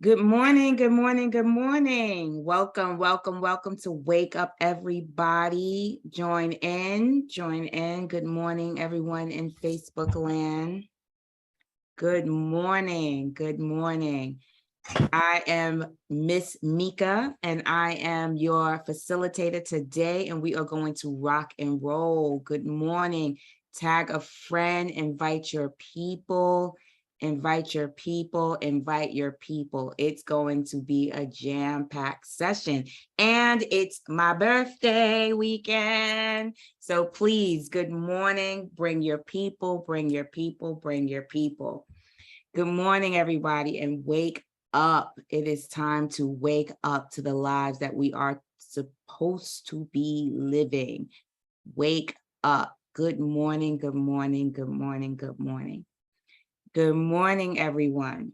Good morning, good morning, good morning. Welcome, welcome, welcome to Wake Up, everybody. Join in, join in. Good morning, everyone in Facebook land. Good morning, good morning. I am Miss Meika, and I am your facilitator today, and we are going to rock and roll. Good morning. Tag a friend, invite your people. Invite your people, invite your people. It's going to be a jam-packed session. And it's my birthday weekend. So please, good morning. Bring your people, bring your people, bring your people. Good morning, everybody, and wake up. It is time to wake up to the lives that we are supposed to be living. Wake up. Good morning, good morning, good morning, good morning. Good morning, everyone.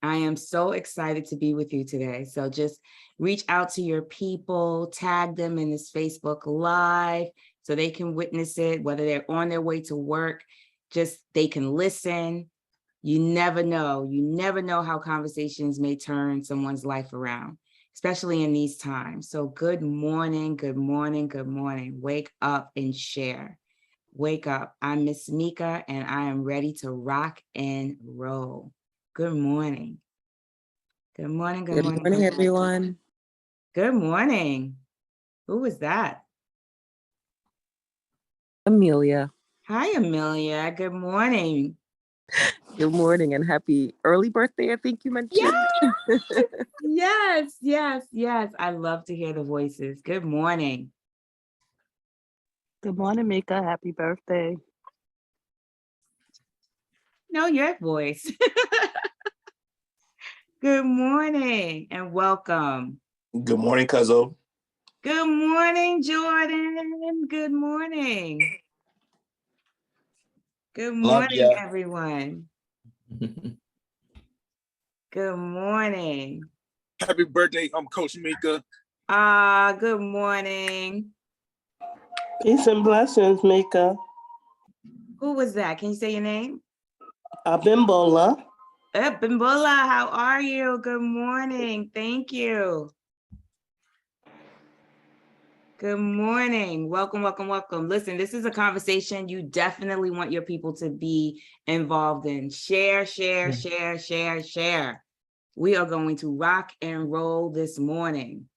I am so excited to be with you today. So just reach out to your people, tag them in this Facebook Live so they can witness it, whether they're on their way to work, just they can listen. You never know. You never know how conversations may turn someone's life around, especially in these times. So good morning, good morning, good morning. Wake up and share. Wake up. I'm Miss Meika, and I am ready to rock and roll. Good morning. Good morning, good morning. Good morning, everyone. Good morning. Who was that? Amelia. Hi, Amelia. Good morning. Good morning and happy early birthday, I think you mentioned. Yes, yes, yes. I love to hear the voices. Good morning. Good morning, Meika. Happy birthday. No, your voice. Good morning and welcome. Good morning, Cuzzo. Good morning, Jordan. Good morning. Good morning, everyone. Good morning. Happy birthday, Coach Meika. Good morning. Peace and blessings, Meika. Who was that? Can you say your name? Bimbola. Bimbola, how are you? Good morning. Thank you. Good morning. Welcome, welcome, welcome. Listen, this is a conversation you definitely want your people to be involved in. Share, share, share, share, share. We are going to rock and roll this morning.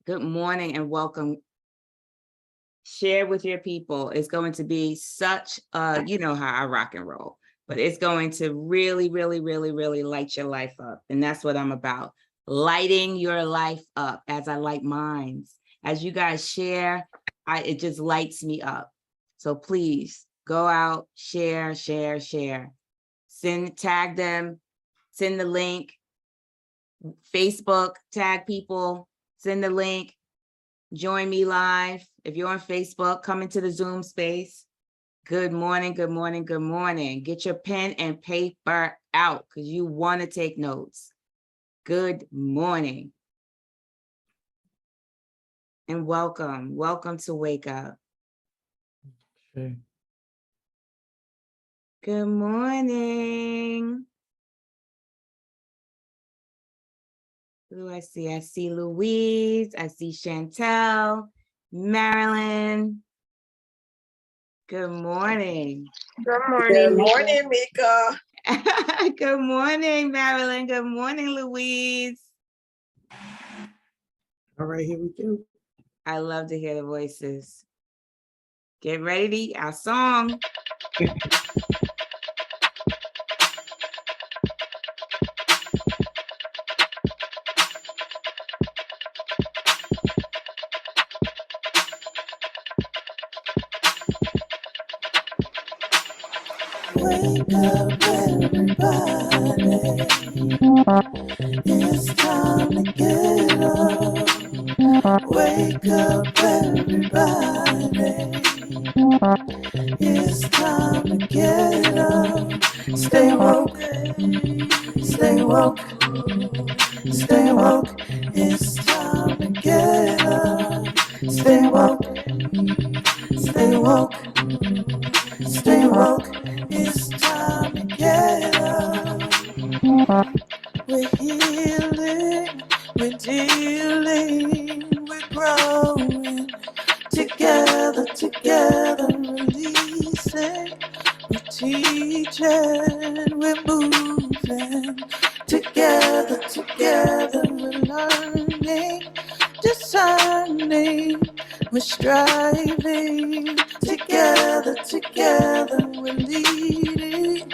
Good morning and welcome. Share with your people. It's going to be such a, you know how I rock and roll, but it's going to really, really, really, really light your life up. And that's what I'm about. Lighting your life up as I light mine. As you guys share, it just lights me up. So please go out, share, share, share. Tag them, send the link. Facebook, tag people, send the link. Join me live. If you're on Facebook, come into the Zoom space. Good morning, good morning, good morning. Get your pen and paper out because you want to take notes. Good morning. And welcome. Welcome to Wake Up. Okay. Good morning. Who do I see? I see Louise. I see Chantel, Marilyn. Good morning. Good morning. Good morning, Meika. Good morning, Marilyn. Good morning, Louise. All right, here we go. I love to hear the voices. Get ready to eat our song. Wake up, everybody. It's time to get up. Wake up, everybody. It's time to get up. Stay woke. Stay woke. Stay woke. It's time to get up. Stay woke. Stay woke. woke, it's time to get up. We're healing, we're dealing, we're growing. Together, together, releasing. We're teaching, we're moving. Together, together, we're learning, discerning, we're striving. Together, together, we're leading,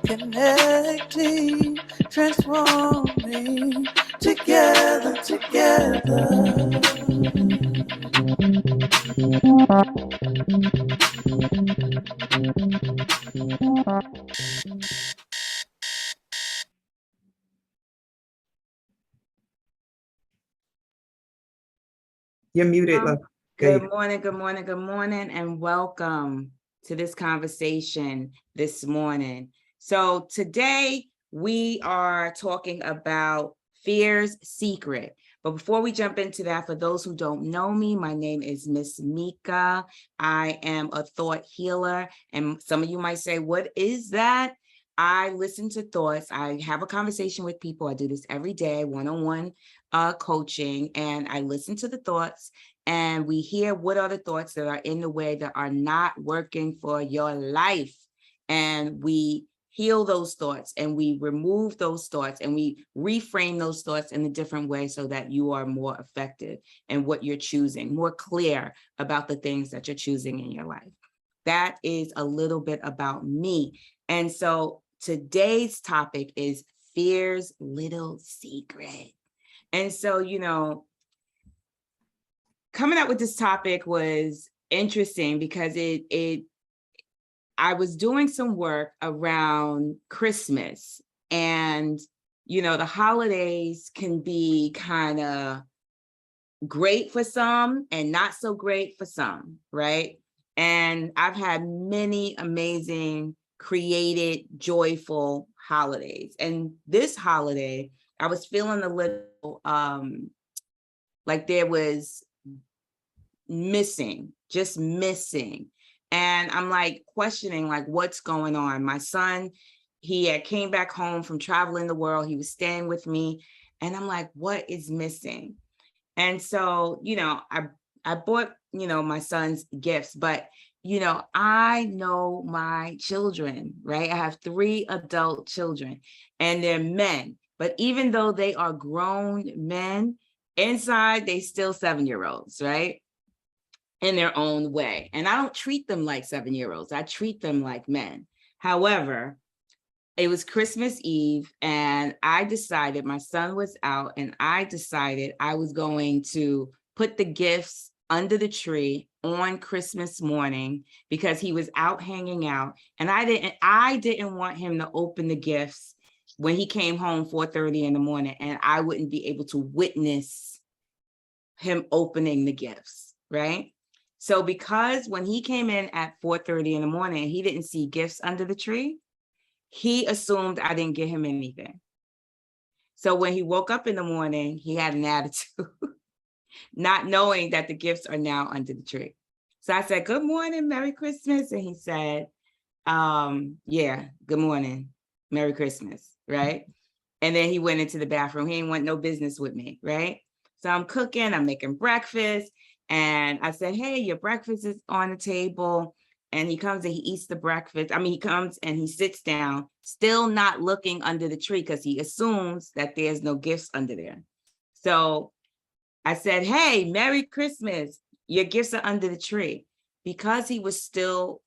connecting, transforming. Together, together. You're muted, love. Good morning, good morning, good morning, and welcome to this conversation this morning. So today we are talking about fear's secret. But before we jump into that, for those who don't know me, my name is Miss Meika. I am a thought healer, and some of you might say, what is that? I listen to thoughts. I have a conversation with people. I do this every day, one-on-one coaching, and I listen to the thoughts, and we hear what are the thoughts that are in the way that are not working for your life. And we heal those thoughts, and we remove those thoughts, and we reframe those thoughts in a different way so that you are more effective in what you're choosing, more clear about the things that you're choosing in your life. That is a little bit about me. And so today's topic is fear's little secret. And so, coming up with this topic was interesting because I was doing some work around Christmas, and, the holidays can be kind of great for some and not so great for some, right? And I've had many amazing, created, joyful holidays. And this holiday, I was feeling a little like there was just missing. And I'm like questioning, like, what's going on? My son, he had came back home from traveling the world. He was staying with me. And I'm like, what is missing? And so, I bought, my son's gifts, but, I know my children, right? I have 3 adult children, and they're men. But even though they are grown men, inside, they still 7-year-olds, right? In their own way. And I don't treat them like 7-year-olds. I treat them like men. However, it was Christmas Eve, and I decided, my son was out, and I decided I was going to put the gifts under the tree on Christmas morning because he was out hanging out, and I didn't want him to open the gifts when he came home 4:30 in the morning, and I wouldn't be able to witness him opening the gifts, right? So because when he came in at 4:30 in the morning, he didn't see gifts under the tree, he assumed I didn't get him anything. So when he woke up in the morning, he had an attitude, not knowing that the gifts are now under the tree. So I said, good morning, Merry Christmas. And he said, yeah, good morning, Merry Christmas, right? And then he went into the bathroom. He didn't want no business with me, right? So I'm cooking, I'm making breakfast. And I said, hey, your breakfast is on the table. And he comes and he eats the breakfast. He comes and he sits down, still not looking under the tree because he assumes that there's no gifts under there. So I said, hey, Merry Christmas. Your gifts are under the tree. Because he was still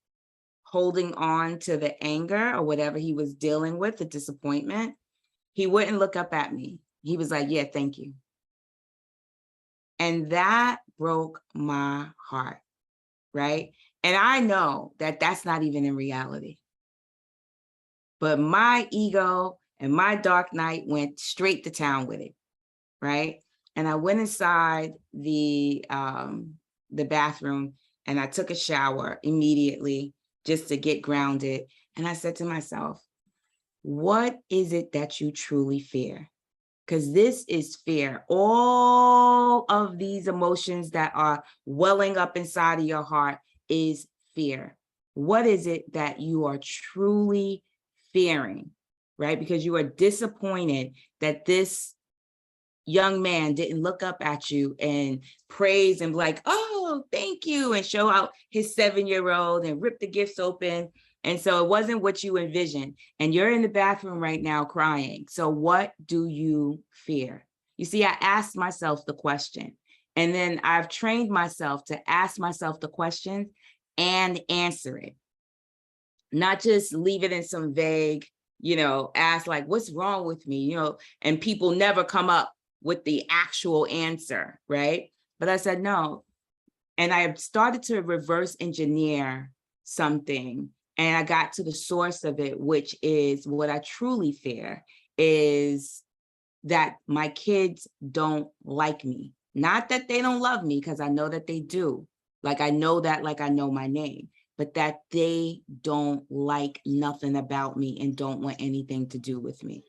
holding on to the anger or whatever he was dealing with, the disappointment, he wouldn't look up at me. He was like, yeah, thank you. And that broke my heart, right? And I know that that's not even in reality. But my ego and my dark night went straight to town with it, right? And I went inside the bathroom and I took a shower immediately just to get grounded. And I said to myself, what is it that you truly fear? Because this is fear. All of these emotions that are welling up inside of your heart is fear. what is it that you are truly fearing, right? Because you are disappointed that this young man didn't look up at you and praise and be like, oh, thank you, and show out his 7-year-old and rip the gifts open. And so it wasn't what you envisioned. And you're in the bathroom right now crying. So what do you fear? You see, I asked myself the question, and then I've trained myself to ask myself the question and answer it. Not just leave it in some vague, ask like, what's wrong with me? And people never come up with the actual answer, right? But I said, no. And I started to reverse engineer something. And I got to the source of it, which is what I truly fear is that my kids don't like me. Not that they don't love me, because I know that they do. Like I know that, like I know my name, but that they don't like nothing about me and don't want anything to do with me.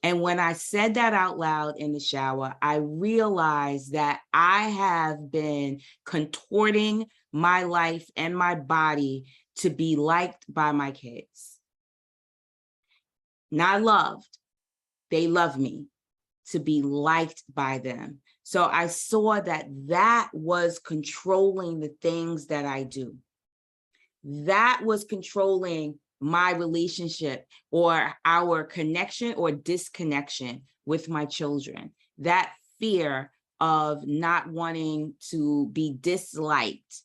And when I said that out loud in the shower, I realized that I have been contorting my life and my body to be liked by my kids. Not loved, they love me, to be liked by them. So I saw that that was controlling the things that I do. That was controlling my relationship or our connection or disconnection with my children. That fear of not wanting to be disliked.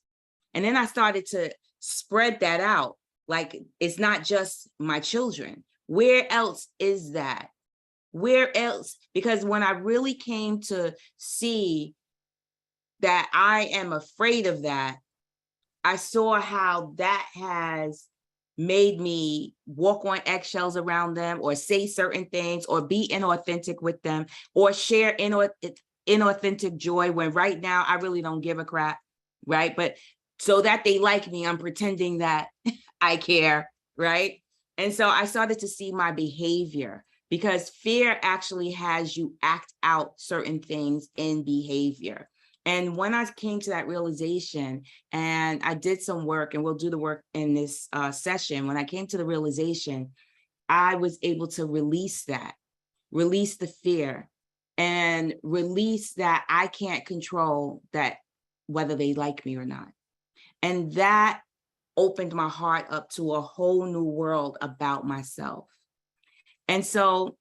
And then I started to spread that out. Like, it's not just my children. Where else is that? Where else? Because when I really came to see that I am afraid of that, I saw how that has made me walk on eggshells around them, or say certain things, or be inauthentic with them, or share inauthentic joy when right now I really don't give a crap, right? But so that they like me, I'm pretending that I care, right? And so I started to see my behavior, because fear actually has you act out certain things in behavior. And when I came to that realization, and I did some work, and we'll do the work in this session, when I came to the realization, I was able to release that, release the fear, and release that I can't control that, whether they like me or not. And that opened my heart up to a whole new world about myself. And so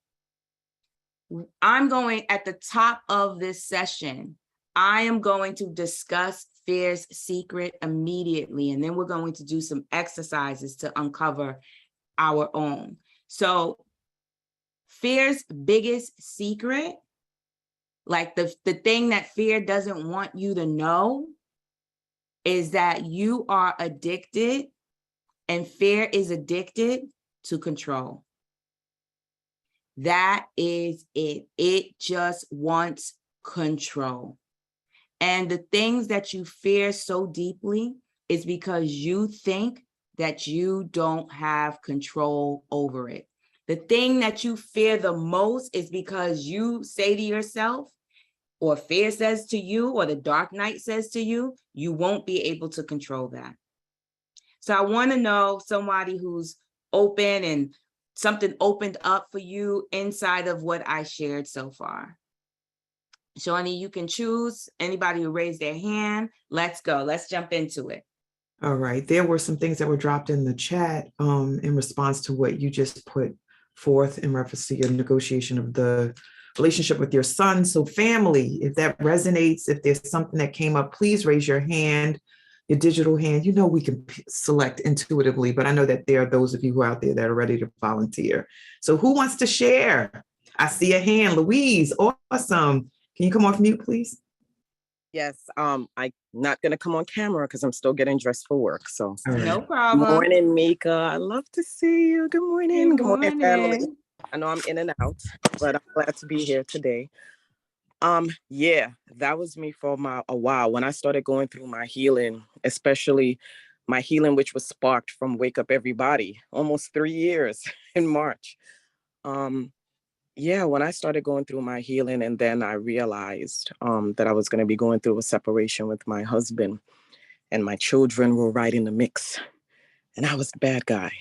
I'm going, at the top of this session, I am going to discuss fear's secret immediately, and then we're going to do some exercises to uncover our own. So fear's biggest secret, like the thing that fear doesn't want you to know, is that you are addicted, and fear is addicted to control. That is it. It just wants control. And the things that you fear so deeply is because you think that you don't have control over it. The thing that you fear the most is because you say to yourself, or fear says to you, or the dark night says to you, you won't be able to control that. So I want to know somebody who's open and something opened up for you inside of what I shared so far. Shawnee, you can choose anybody who raised their hand. Let's go. Let's jump into it. All right. There were some things that were dropped in the chat in response to what you just put forth in reference to your negotiation of the relationship with your son. So family, if that resonates, if there's something that came up, please raise your hand, your digital hand. You know, we can select intuitively, but I know that there are those of you who are out there that are ready to volunteer. So who wants to share? I see a hand. Louise, awesome. Can you come off mute, please? Yes, I'm not going to come on camera because I'm still getting dressed for work. So, Right. No problem. Good morning, Meika. I love to see you. Good morning. Good morning, family. I know I'm in and out, but I'm glad to be here today. Yeah, that was me for a while. When I started going through my healing, especially my healing, which was sparked from Wake Up Everybody, almost 3 years in March. Yeah, when I started going through my healing, and then I realized that I was going to be going through a separation with my husband, and my children were right in the mix. and I was the bad guy.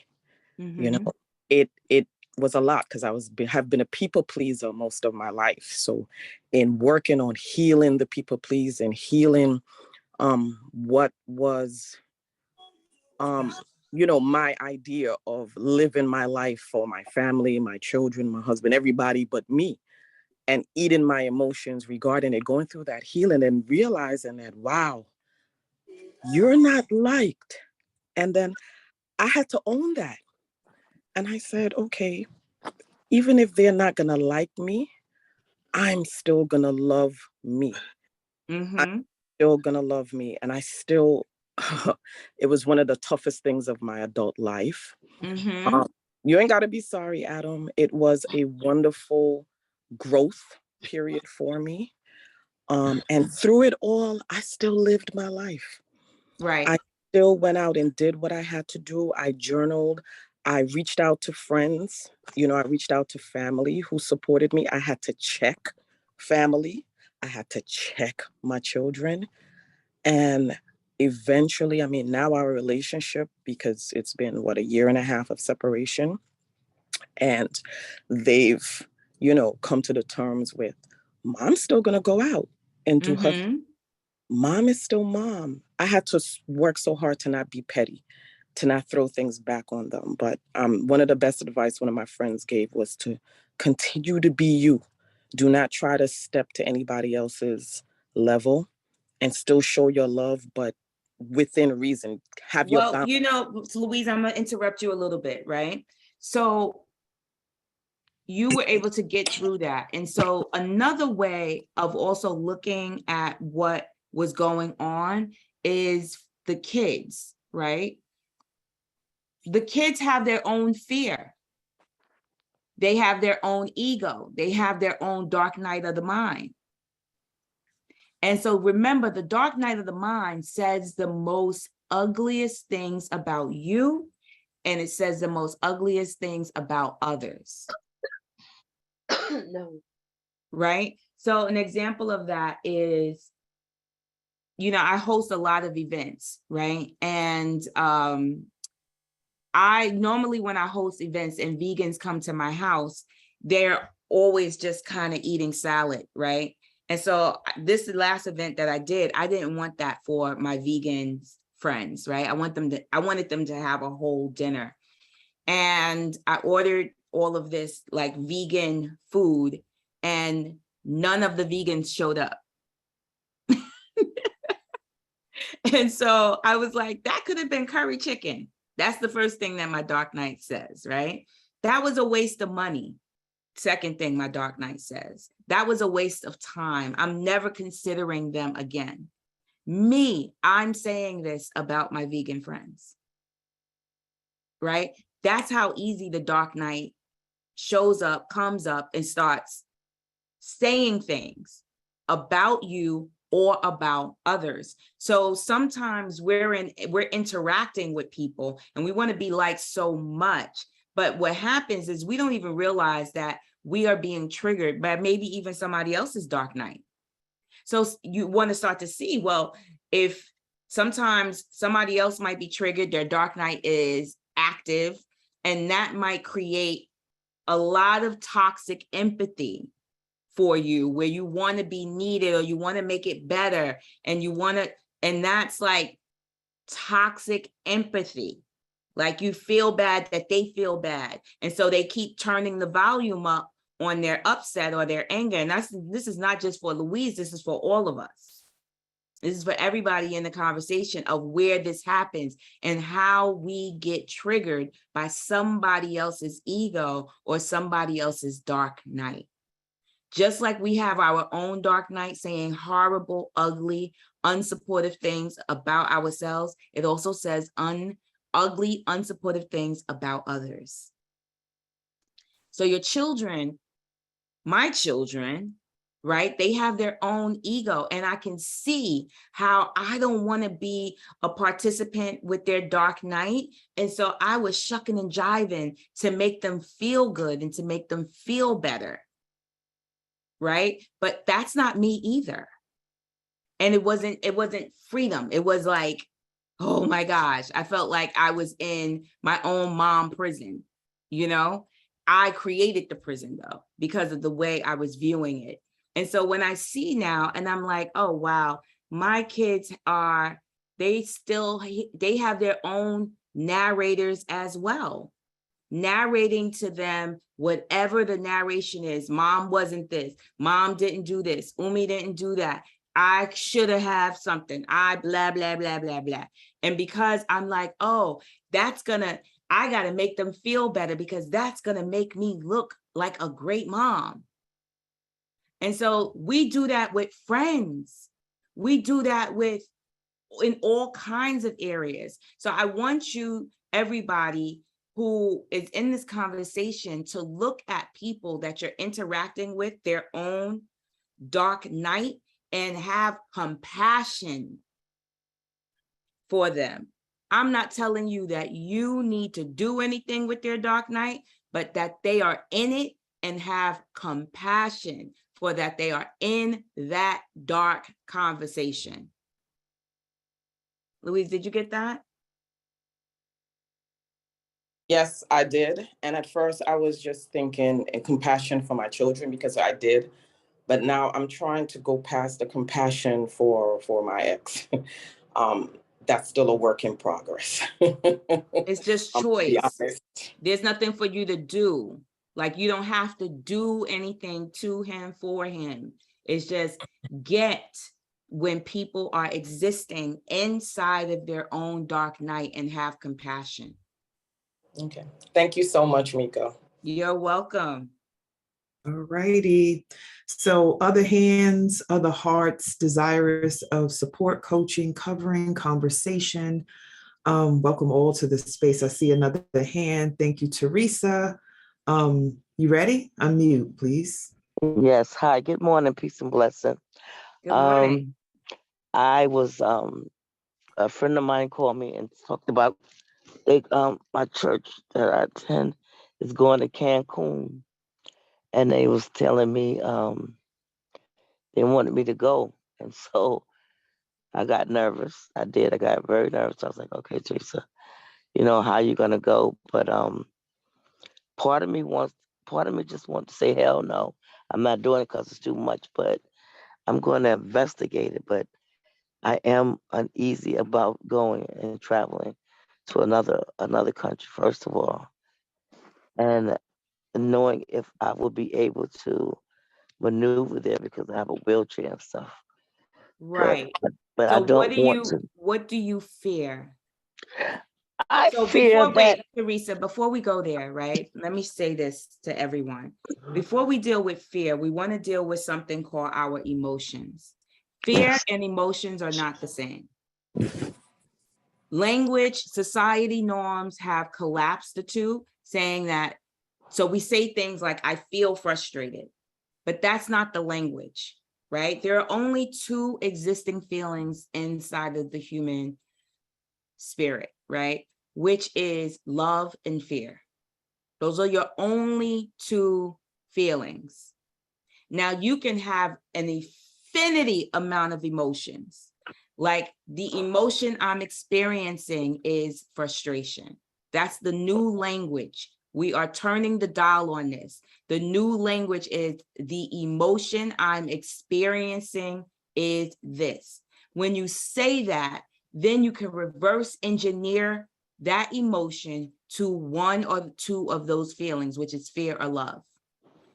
You know, Mhm. it was a lot because have been a people pleaser most of my life. So in working on healing the people pleasing, healing what was my idea of living my life for my family, my children, my husband, everybody but me, and eating my emotions regarding it, going through that healing and realizing that, wow, you're not liked. And then I had to own that. And I said, okay, even if they're not going to like me, I'm still going to love me. I'm Mhm. still going to love me. And I still, it was one of the toughest things of my adult life. Mhm. You ain't got to be sorry, Adam. It was a wonderful growth period for me. And through it all, I still lived my life. Right. I still went out and did what I had to do. I journaled. I reached out to friends. I reached out to family who supported me. I had to check family. I had to check my children. And eventually, I mean, now our relationship, because it's been, what, a year and a half of separation. And they've, come to the terms with, mom's still going to go out and do her. Mhm. Mom is still mom. I had to work so hard to not be petty, to not throw things back on them. But one of the best advice one of my friends gave was to continue to be you. Do not try to step to anybody else's level and still show your love, but within reason. Have your Well, boundaries. Louise, I'm gonna interrupt you a little bit, right? So you were able to get through that. And so another way of also looking at what was going on is the kids, right? The kids have their own fear. They have their own ego. They have their own dark night of the mind. And so remember, the dark night of the mind says the most ugliest things about you, and it says the most ugliest things about others. No. Right? So an example of that is, I host a lot of events, right? And I normally, when I host events and vegans come to my house, they're always just kind of eating salad, right? And so this last event that I did, I didn't want that for my vegan friends, right? I wanted them to have a whole dinner. And I ordered all of this like vegan food, and none of the vegans showed up. And so I was like, that could have been curry chicken. That's the first thing that my dark night says, right? That was a waste of money. Second thing my dark night says, that was a waste of time. I'm never considering them again. I'm saying this about my vegan friends, right? That's how easy the dark night shows up, comes up, and starts saying things about you or about others. So sometimes we're interacting with people and we want to be liked so much, but what happens is we don't even realize that we are being triggered by maybe even somebody else's dark night. So you want to start to see, well, if sometimes somebody else might be triggered, their dark night is active, and that might create a lot of toxic empathy for you, where you want to be needed or you want to make it better, and that's like toxic empathy. Like you feel bad that they feel bad. And so they keep turning the volume up on their upset or their anger. And this is not just for Louise, this is for all of us. This is for everybody in the conversation of where this happens and how we get triggered by somebody else's ego or somebody else's dark night. Just like we have our own dark night saying horrible, ugly, unsupportive things about ourselves, it also says ugly, unsupportive things about others. So your children, my children, right? They have their own ego, and I can see how I don't want to be a participant with their dark night. And so I was shucking and jiving to make them feel good and to make them feel better. Right? But that's not me either. And it wasn't freedom. It was like, Oh my gosh, I felt like I was in my own mom prison, you know? I created the prison though, because of the way I was viewing it. And so when I see now, and I'm like, oh wow, my kids are, they have their own narrators as well, narrating to them whatever the narration is. Mom wasn't this, mom didn't do this, Umi didn't do that, I should have something, I blah, blah, blah, blah, blah. And because I'm like, oh, I gotta make them feel better because that's gonna make me look like a great mom. And so we do that with friends. We do that in all kinds of areas. So I want you, everybody who is in this conversation, to look at people that you're interacting with, their own dark night, and have compassion for them. I'm not telling you that you need to do anything with their dark night, but that they are in it, and have compassion for that they are in that dark conversation. Louise, did you get that? Yes, I did. And at first I was just thinking in compassion for my children because I did. But now I'm trying to go past the compassion for my ex. um, that's still a work in progress. It's just To be choice. honest. There's nothing for you to do. Like, you don't have to do anything to him, for him. It's just get when people are existing inside of their own dark night, and have compassion. Okay. Thank you so much, Meika. You're welcome. All righty. So other hands, other hearts desirous of support, coaching, covering, conversation. Welcome all to the space. I see another hand. Thank you, Teresa. You ready? Unmute, please. Yes. Hi. Good morning. Peace and blessing. Good morning. I was a friend of mine called me and talked about my church that I attend is going to Cancun, and they was telling me they wanted me to go, and so I got nervous. I did. I got very nervous. I was like, okay, Teresa, how you gonna go? But part of me just wants to say, hell no, I'm not doing it because it's too much. But I'm going to investigate it. But I am uneasy about going and traveling to another country, first of all, and knowing if I will be able to maneuver there because I have a wheelchair and stuff. Right. But So I don't want to. what do you fear? I So fear that. Teresa, before we go there, right? Let me say this to everyone. Before we deal with fear, we want to deal with something called our emotions. Fear and emotions are not the same. Language, society norms have collapsed the two, saying that, so we say things like, I feel frustrated, but that's not the language, right? There are only two existing feelings inside of the human spirit, right? Which is love and fear. Those are your only two feelings. Now you can have an infinity amount of emotions. Like, the emotion I'm experiencing is frustration. That's the new language. We are turning the dial on this. The new language is, the emotion I'm experiencing is this. When you say that, then you can reverse engineer that emotion to one or two of those feelings, which is fear or love.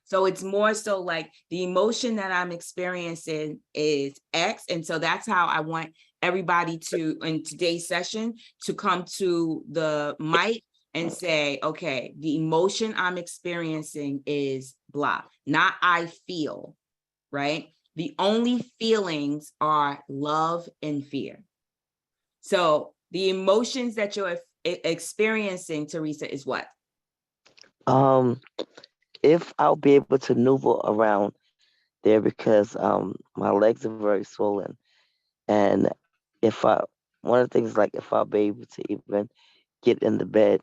So it's more so like, the emotion that I'm experiencing is X. And so that's how I want everybody to, in today's session, to come to the mic and say, okay, the emotion I'm experiencing is blah, not I feel, right? The only feelings are love and fear. So the emotions that you're experiencing, Teresa, is what? If I'll be able to maneuver around there because my legs are very swollen, and one of the things, like, if I'll be able to even get in the bed,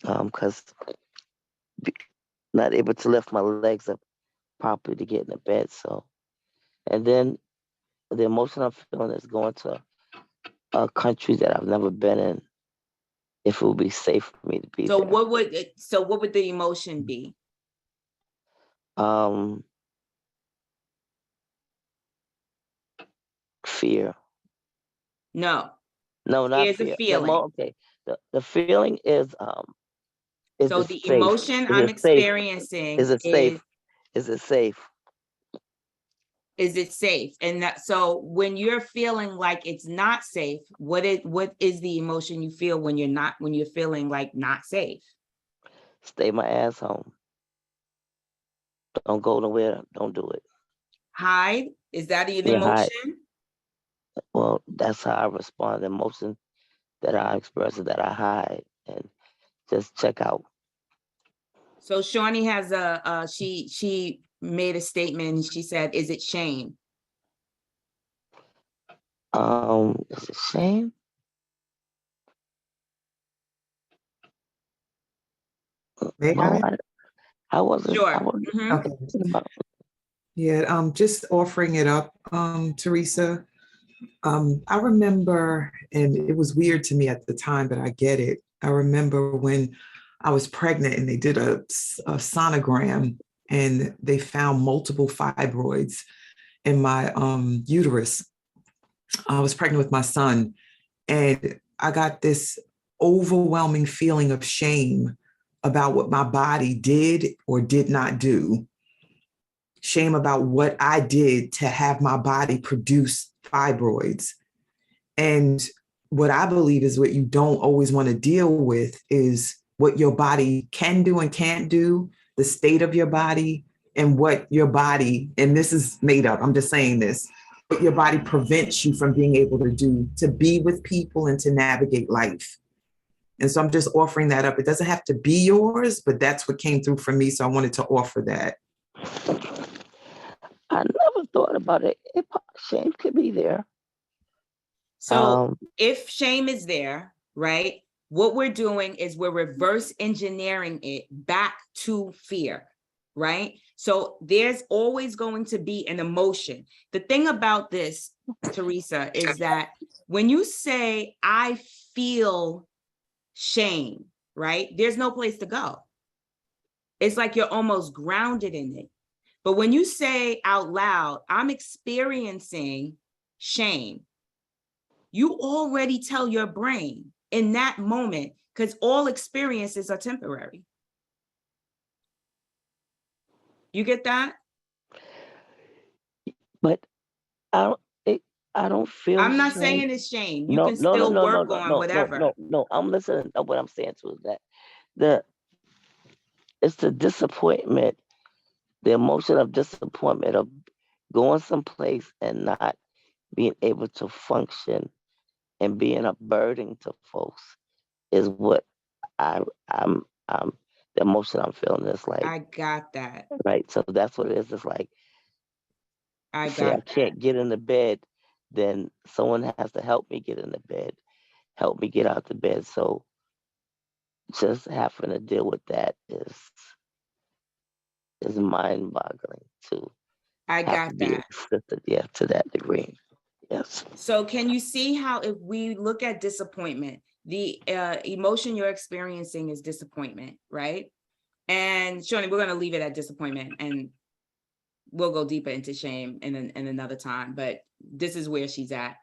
because not able to lift my legs up properly to get in the bed. So, and then the emotion I'm feeling is going to a country that I've never been in, if it would be safe for me to be So there. what would the emotion be? Fear. No, No, not here's a fear. feeling. Okay. The feeling is So it the safe? emotion Is I'm it safe? experiencing Is it safe? Is it safe? is it safe? And that, so when you're feeling like it's not safe, what is the emotion you feel when you're feeling like not safe? Stay my ass home. Don't go nowhere. Don't do it. Hide? Is that an Yeah, hide. emotion? Well, that's how I respond. The emotion that I express is that I hide and just check out. So Shawnee has she made a statement. She said, "Is it shame?" Is it shame? May No, I? I wasn't. I Sure. wasn't Mhm. Okay. thinking about. Yeah, just offering it up, Teresa. I remember, and it was weird to me at the time, but I get it. I remember when I was pregnant and they did a sonogram and they found multiple fibroids in my uterus. I was pregnant with my son, and I got this overwhelming feeling of shame about what my body did or did not do. Shame about what I did to have my body produce fibroids. And what I believe is what you don't always want to deal with is what your body can do and can't do, the state of your body, and what your body, and this is made up, I'm just saying this, what your body prevents you from being able to do, to be with people and to navigate life. And so I'm just offering that up. It doesn't have to be yours, but that's what came through for me. So I wanted to offer that. I never thought about it. Shame could be there. So if shame is there, right? What we're doing is we're reverse engineering it back to fear, right? So there's always going to be an emotion. The thing about this, Teresa, is that when you say, I feel shame, right? There's no place to go. It's like you're almost grounded in it. But when you say out loud, I'm experiencing shame, you already tell your brain in that moment, because all experiences are temporary. You get that? But I don't feel I'm not shame. saying it's shame. You No, can no, no, still no, no, work no, on no, no, whatever. no. I'm listening. What I'm saying to is that it's the disappointment, the emotion of disappointment of going someplace and not being able to function and being a burden to folks is what I'm the emotion I'm feeling is like, I got that. right? So that's what it is. It's like, I say I got that. can't get in the bed, then someone has to help me get in the bed, help me get out the bed. So just having to deal with that is mind boggling to I have got to be that. assisted, yeah, to that degree. Yes. So can you see how if we look at disappointment, the emotion you're experiencing is disappointment, right? And Shawnee, we're going to leave it at disappointment, and we'll go deeper into shame in another time, but this is where she's at.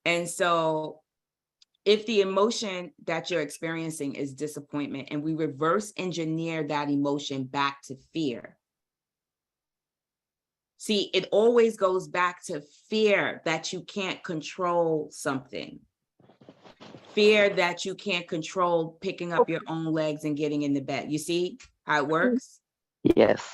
And so if the emotion that you're experiencing is disappointment and we reverse engineer that emotion back to fear, see, it always goes back to fear that you can't control something. Fear that you can't control picking up your own legs and getting in the bed. You see how it works? Yes.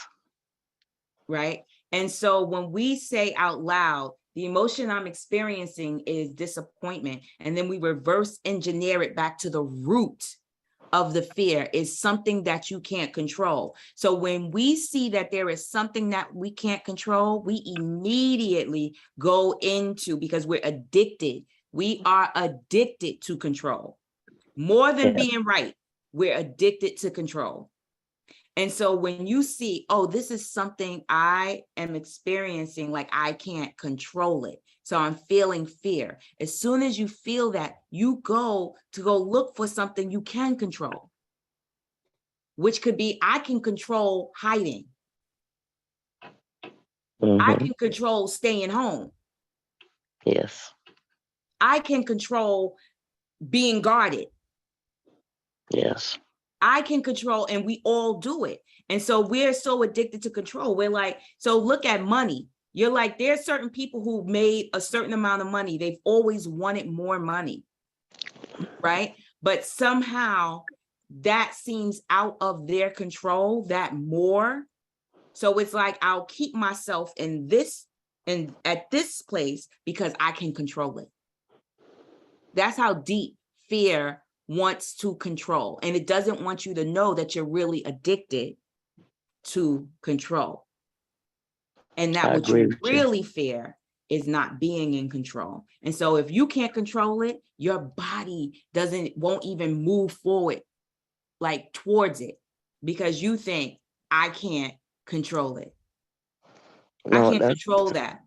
Right? And so when we say out loud, the emotion I'm experiencing is disappointment, and then we reverse engineer it back to the root of the fear is something that you can't control. So when we see that there is something that we can't control, we immediately go into, because we're addicted. We are addicted to control. More than being right, we're addicted to control. And so when you see, oh, this is something I am experiencing, like I can't control it, So I'm feeling fear. As soon as you feel that, you go look for something you can control, which could be, I can control hiding. I can control staying home. Yes. I can control being guarded. Yes. I can control, and we all do it. And so we're so addicted to control. We're like, so look at money. You're like, there's certain people who made a certain amount of money. They've always wanted more money, right? But somehow that seems out of their control, that more. So it's like, I'll keep myself in this and at this place because I can control it. That's how deep fear wants to control. And it doesn't want you to know that you're really addicted to control. And that what you really fear is not being in control. And so if you can't control it, your body won't even move forward like towards it, because you think, I can't control it. No, I can't control that.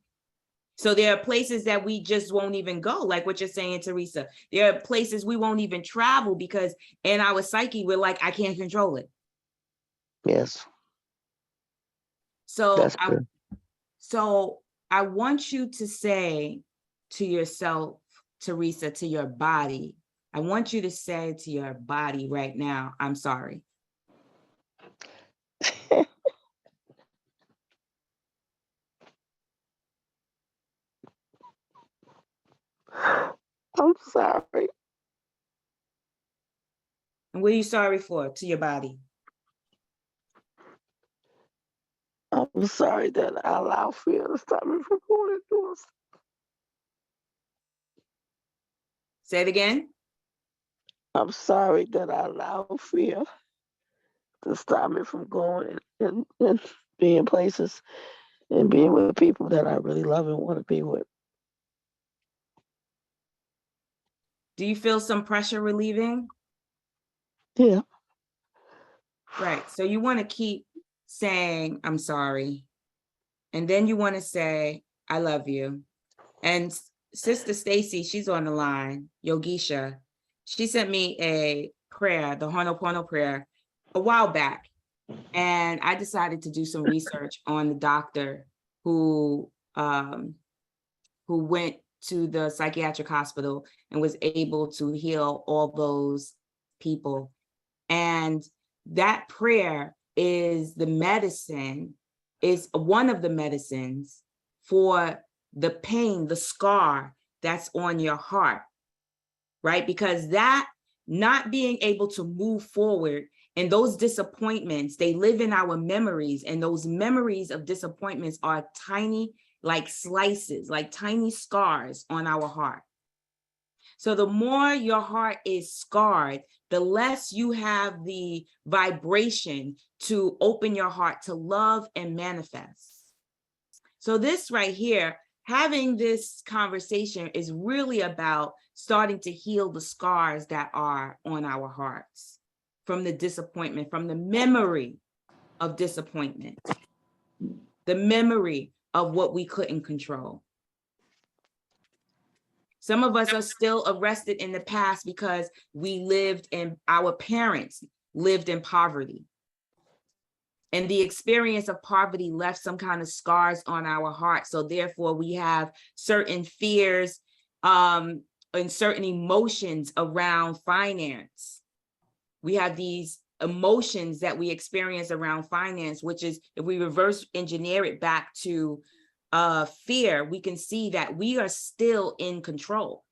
So there are places that we just won't even go, like what you're saying, Teresa. There are places we won't even travel because in our psyche, we're like, I can't control it. Yes. So I want you to say to yourself, Teresa, to your body, I want you to say to your body right now, I'm sorry. I'm sorry. And what are you sorry for to your body? I'm sorry that I allow fear to stop me from going and doing stuff. Say it again. I'm sorry that I allow fear to stop me from going and being places and being with people that I really love and want to be with. Do you feel some pressure relieving? Yeah. Right. So you want to keep saying, I'm sorry. And then you want to say, I love you. And Sister Stacy, she's on the line, Yogisha. She sent me a prayer, the Ho'oponopono prayer, a while back. And I decided to do some research on the doctor who went to the psychiatric hospital and was able to heal all those people. And that prayer is the medicine, is one of the medicines for the pain, the scar that's on your heart, right? Because that not being able to move forward and those disappointments, they live in our memories, and those memories of disappointments are tiny, like slices, like tiny scars on our heart. So the more your heart is scarred, the less you have the vibration to open your heart to love and manifest. So this right here, having this conversation is really about starting to heal the scars that are on our hearts from the disappointment, from the memory of disappointment, the memory of what we couldn't control. Some of us are still arrested in the past because our parents lived in poverty. And the experience of poverty left some kind of scars on our heart. So therefore we have certain fears and certain emotions around finance. We have these emotions that we experience around finance, which is, if we reverse engineer it back to fear, we can see that we are still in control.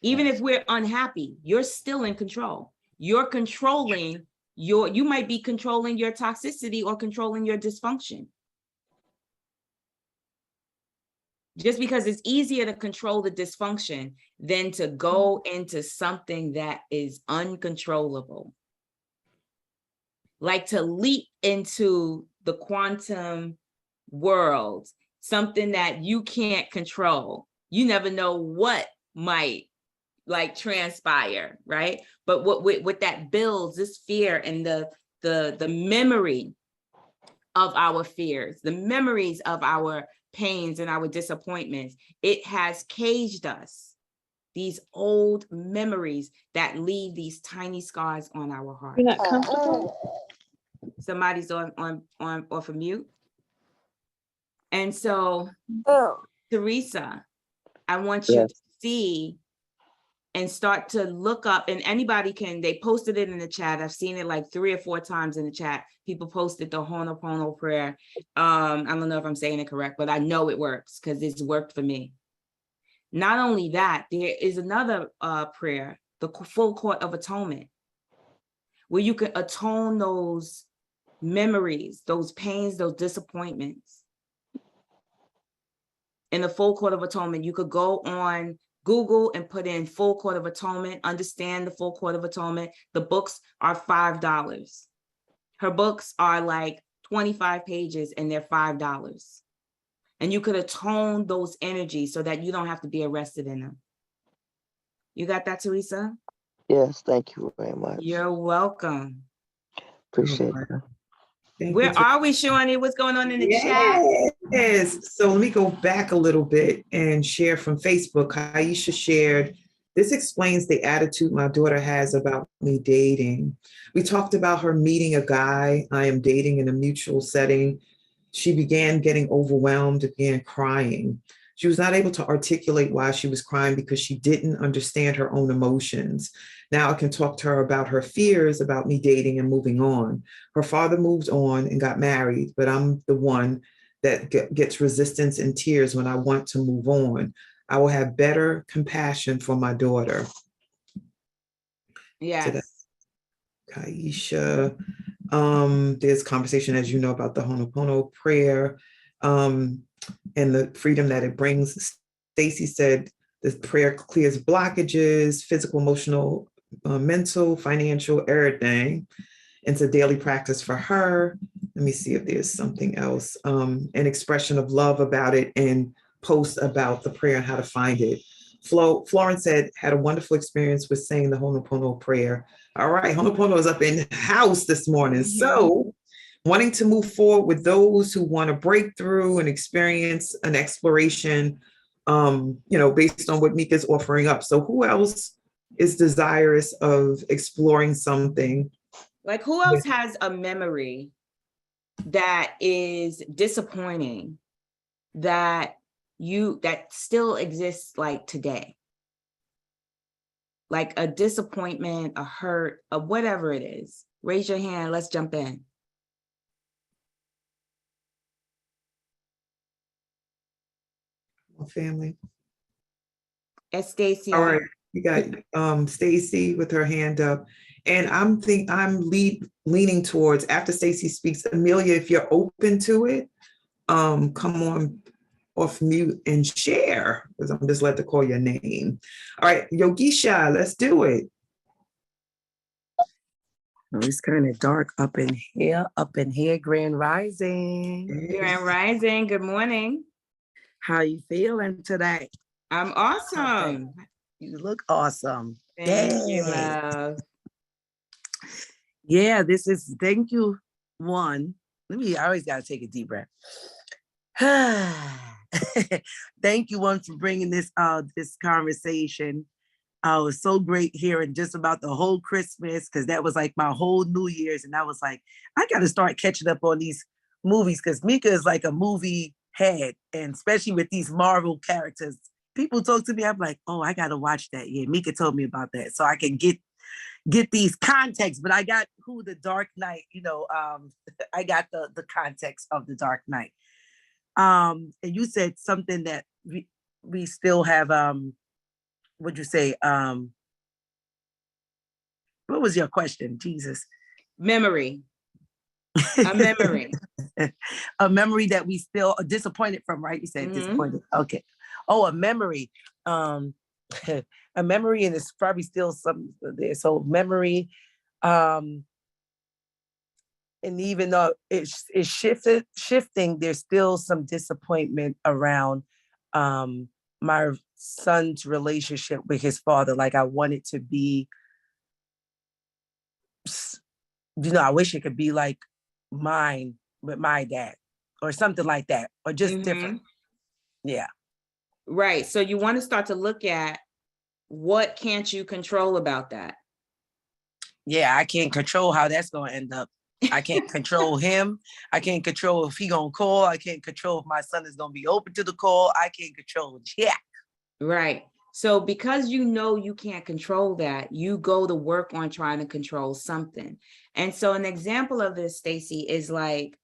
Even if we're unhappy, you're still in control. You're controlling you might be controlling your toxicity or controlling your dysfunction. Just because it's easier to control the dysfunction than to go into something that is uncontrollable. Like to leap into the quantum world, something that you can't control. You never know what might like transpire, right? But what that builds, this fear and the memory of our fears, the memories of our pains and our disappointments, it has caged us. These old memories that leave these tiny scars on our heart. You're not comfortable? Somebody's on off of mute. And so, Teresa, I want you to see and start to look up, and anybody can, they posted it in the chat. I've seen it like 3 or 4 times in the chat. People posted the Ho'oponopono prayer. I don't know if I'm saying it correct, but I know it works because it's worked for me. Not only that, there is another prayer, the full court of atonement, where you can atone those memories, those pains, those disappointments. In the full court of atonement, you could go on Google and put in full court of atonement, understand the full court of atonement. The books are $5. Her books are like 25 pages and they're $5. And you could atone those energies so that you don't have to be arrested in them. You got that, Teresa? Yes, thank you very much. You're welcome. Appreciate it. Where are we, Shawnee? What's going on in the chat? Yes. So let me go back a little bit and share from Facebook. Aisha shared, this explains the attitude my daughter has about me dating. We talked about her meeting a guy I am dating in a mutual setting. She began getting overwhelmed, began crying. She was not able to articulate why she was crying because she didn't understand her own emotions. Now I can talk to her about her fears about me dating and moving on. Her father moved on and got married, but I'm the one that gets resistance and tears when I want to move on. I will have better compassion for my daughter. Yes. So Kaisha, there's conversation, as you know, about the Ho'oponopono prayer and the freedom that it brings. Stacy said the prayer clears blockages, physical, emotional, mental, financial, everything. It's a daily practice for her. Let me see if there's something else. An expression of love about it and post about the prayer and how to find it. Florence said, had a wonderful experience with saying the Ho'oponopono prayer. All right, Ho'oponopono is up in the house this morning. Mm-hmm. So wanting to move forward with those who want to break through and experience an exploration, based on what Meika's offering up. So who else is desirous of exploring something? Like who else has a memory that is disappointing that still exists like today? Like a disappointment, a hurt, a whatever it is. Raise your hand, let's jump in. Family. It's Stacy. All right, you got Stacy with her hand up. And I'm leaning towards, after Stacy speaks, Amelia, if you're open to it, come on off mute and share, because I'm just led to call your name. All right, Yogisha, let's do it. Oh, it's kind of dark up in here, Grand Rising. Grand Rising, good morning. How you feeling today? I'm awesome. Okay. You look awesome. Thank you, love. Yeah, this is, thank you, one. I always got to take a deep breath. Thank you, one, for bringing this conversation. It was so great hearing just about the whole Christmas, because that was like my whole New Year's. And I was like, I got to start catching up on these movies, because Meika is like a movie head, and especially with these Marvel characters. People talk to me, I'm like, oh, I got to watch that. Yeah, Meika told me about that. So I can get these contexts, but I got who the Dark Knight, I got the context of the Dark Knight. And you said something that we still have, what'd you say? What was your question? Jesus. Memory. A memory. A memory that we still are disappointed from, right? You said disappointed. Okay. Oh, a memory. A memory, and it's probably still some there. So memory, and even though it's shifting, there's still some disappointment around my son's relationship with his father. Like I want it to be, I wish it could be like mine with my dad, or something like that, or just different. Yeah. Right. So you want to start to look at what can't you control about that? Yeah, I can't control how that's going to end up. I can't control him. I can't control if he going to call. I can't control if my son is going to be open to the call. I can't control jack. Right. So because you know you can't control that, you go to work on trying to control something. And so an example of this, Stacey, is like,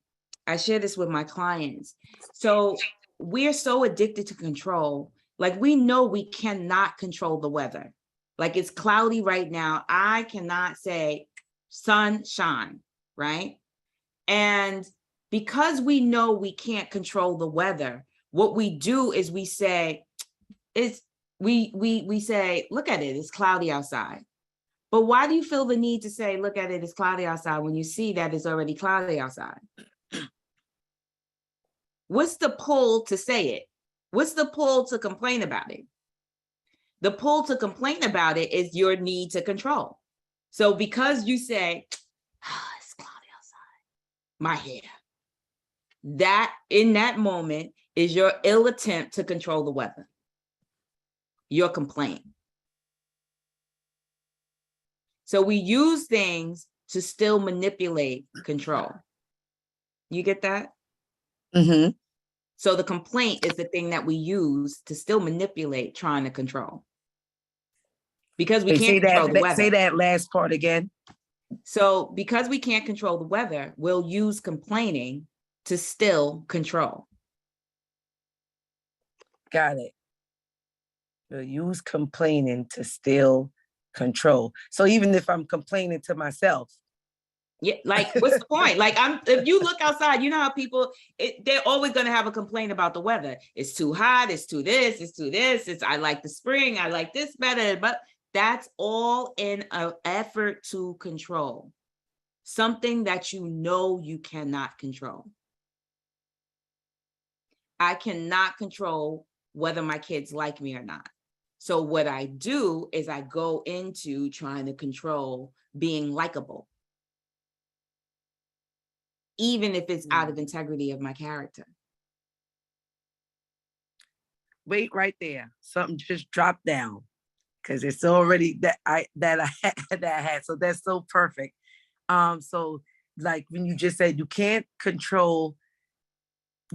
I share this with my clients. So we're so addicted to control. Like we know we cannot control the weather. Like it's cloudy right now. I cannot say sunshine, right? And because we know we can't control the weather, what we do is we say, we say, look at it, it's cloudy outside. But why do you feel the need to say, look at it, it's cloudy outside when you see that it's already cloudy outside? What's the pull to say it? What's the pull to complain about it? The pull to complain about it is your need to control. So because you say, it's cloudy outside, my hair, that in that moment is your ill attempt to control the weather. Your complaint. So we use things to still manipulate control. You get that? Mm-hmm. So the complaint is the thing that we use to still manipulate trying to control. Because we can't control the weather. Say that last part again. So because we can't control the weather, we'll use complaining to still control. Got it. We'll use complaining to still control. So even if I'm complaining to myself. Yeah, like what's the point? Like if you look outside, you know how people, they're always going to have a complaint about the weather. It's too hot, it's too this, it's too this, I like the spring, I like this better, but that's all in an effort to control something that you know you cannot control. I cannot control whether my kids like me or not. So what I do is I go into trying to control being likable, even if it's out of integrity of my character. Wait right there. Something just dropped down because it's already that I had. So that's so perfect. So like when you just said you can't control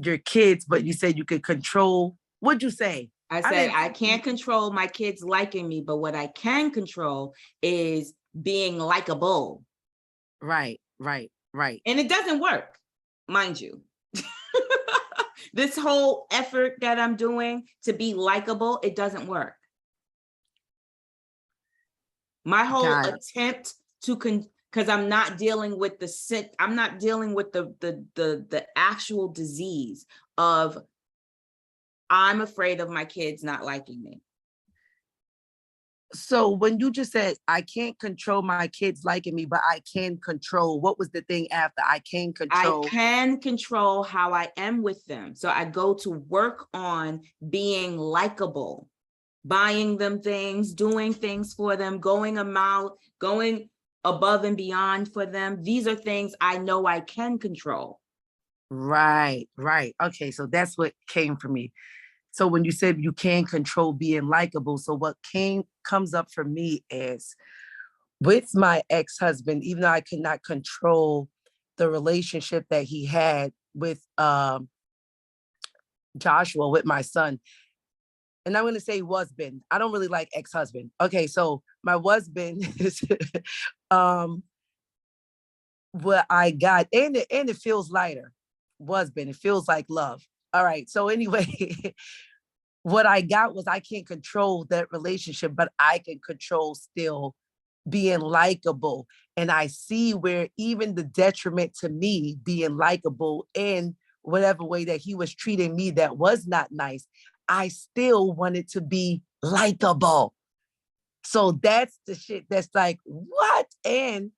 your kids, but you said you could control, what'd you say? I said I can't control my kids liking me, but what I can control is being likable. Right. And it doesn't work, mind you. This whole effort that I'm doing to be likable, it doesn't work. My whole attempt to because I'm not dealing with I'm not dealing with the actual disease of I'm afraid of my kids not liking me. So when you just said, I can't control my kids liking me, but I can control, what was the thing after I can control? I can control how I am with them. So I go to work on being likable, buying them things, doing things for them, going above and beyond for them. These are things I know I can control. Right. Okay, so that's what came for me. So when you said you can control being likable, so what comes up for me is with my ex-husband, even though I could not control the relationship that he had with Joshua, with my son, and I'm going to say husband. I don't really like ex-husband. Okay, so my husband is what I got, and it feels lighter. Husband, it feels like love. All right, so anyway, what I got was I can't control that relationship, but I can control still being likable. And I see where even the detriment to me being likable in whatever way that he was treating me that was not nice, I still wanted to be likable. So that's the shit that's like, what? And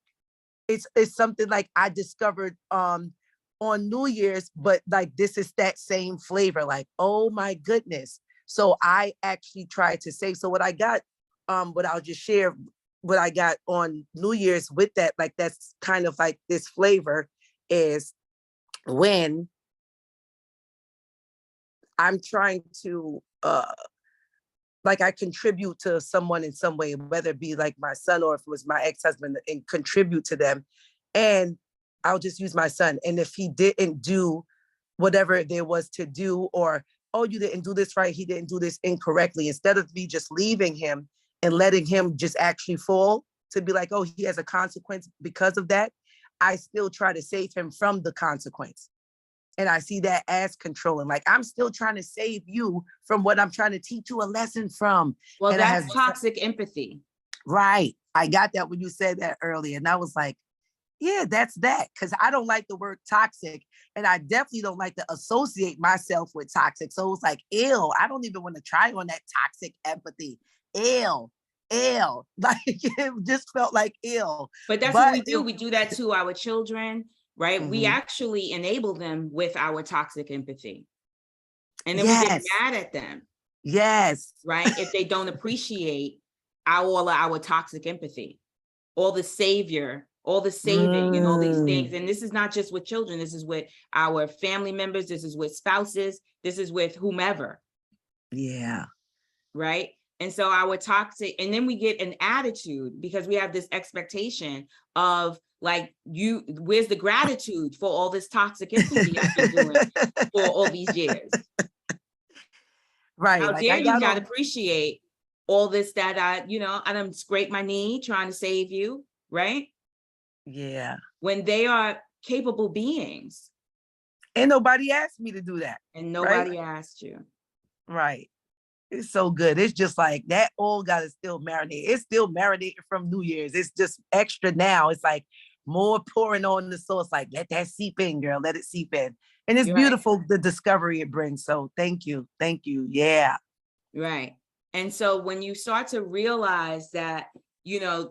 it's something like I discovered on New Year's, but like this is that same flavor, like, oh my goodness. So I actually tried to say, so what I got, what I'll just share what I got on New Year's with that, like that's kind of like this flavor is when I'm trying to, like I contribute to someone in some way, whether it be like my son or if it was my ex-husband, and contribute to them. And I'll just use my son. And if he didn't do whatever there was to do, or, oh, you didn't do this right, he didn't do this incorrectly, instead of me just leaving him and letting him just actually fall, to be like, oh, he has a consequence because of that, I still try to save him from the consequence. And I see that as controlling. Like, I'm still trying to save you from what I'm trying to teach you a lesson from. Well, and that's toxic empathy. Right. I got that when you said that earlier. And I was like, yeah, that's that. Because I don't like the word toxic. And I definitely don't like to associate myself with toxic. So it was like, ew, I don't even want to try on that toxic empathy. Ew. Like, it just felt like ill. But that's what we do. We do that to our children, right? Mm-hmm. We actually enable them with our toxic empathy. And then we get mad at them. Yes. Right? If they don't appreciate all of our toxic empathy, all the savior, all the saving and all these things. And this is not just with children. This is with our family members. This is with spouses. This is with whomever. Yeah. Right? And so our toxic, and then we get an attitude because we have this expectation of like, where's the gratitude for all this toxic empathy I've been doing for all these years? Right. How like, dare you not appreciate all this that I done scraped my knee trying to save you, right? Yeah. When they are capable beings. And nobody asked me to do that. And nobody asked you. Right. It's so good. It's just like that all got to still marinate. It's still marinating from New Year's. It's just extra now. It's like more pouring on the sauce. Like, let that seep in, girl. Let it seep in. And it's beautiful, the discovery it brings. So thank you. Thank you. Yeah. Right. And so when you start to realize that,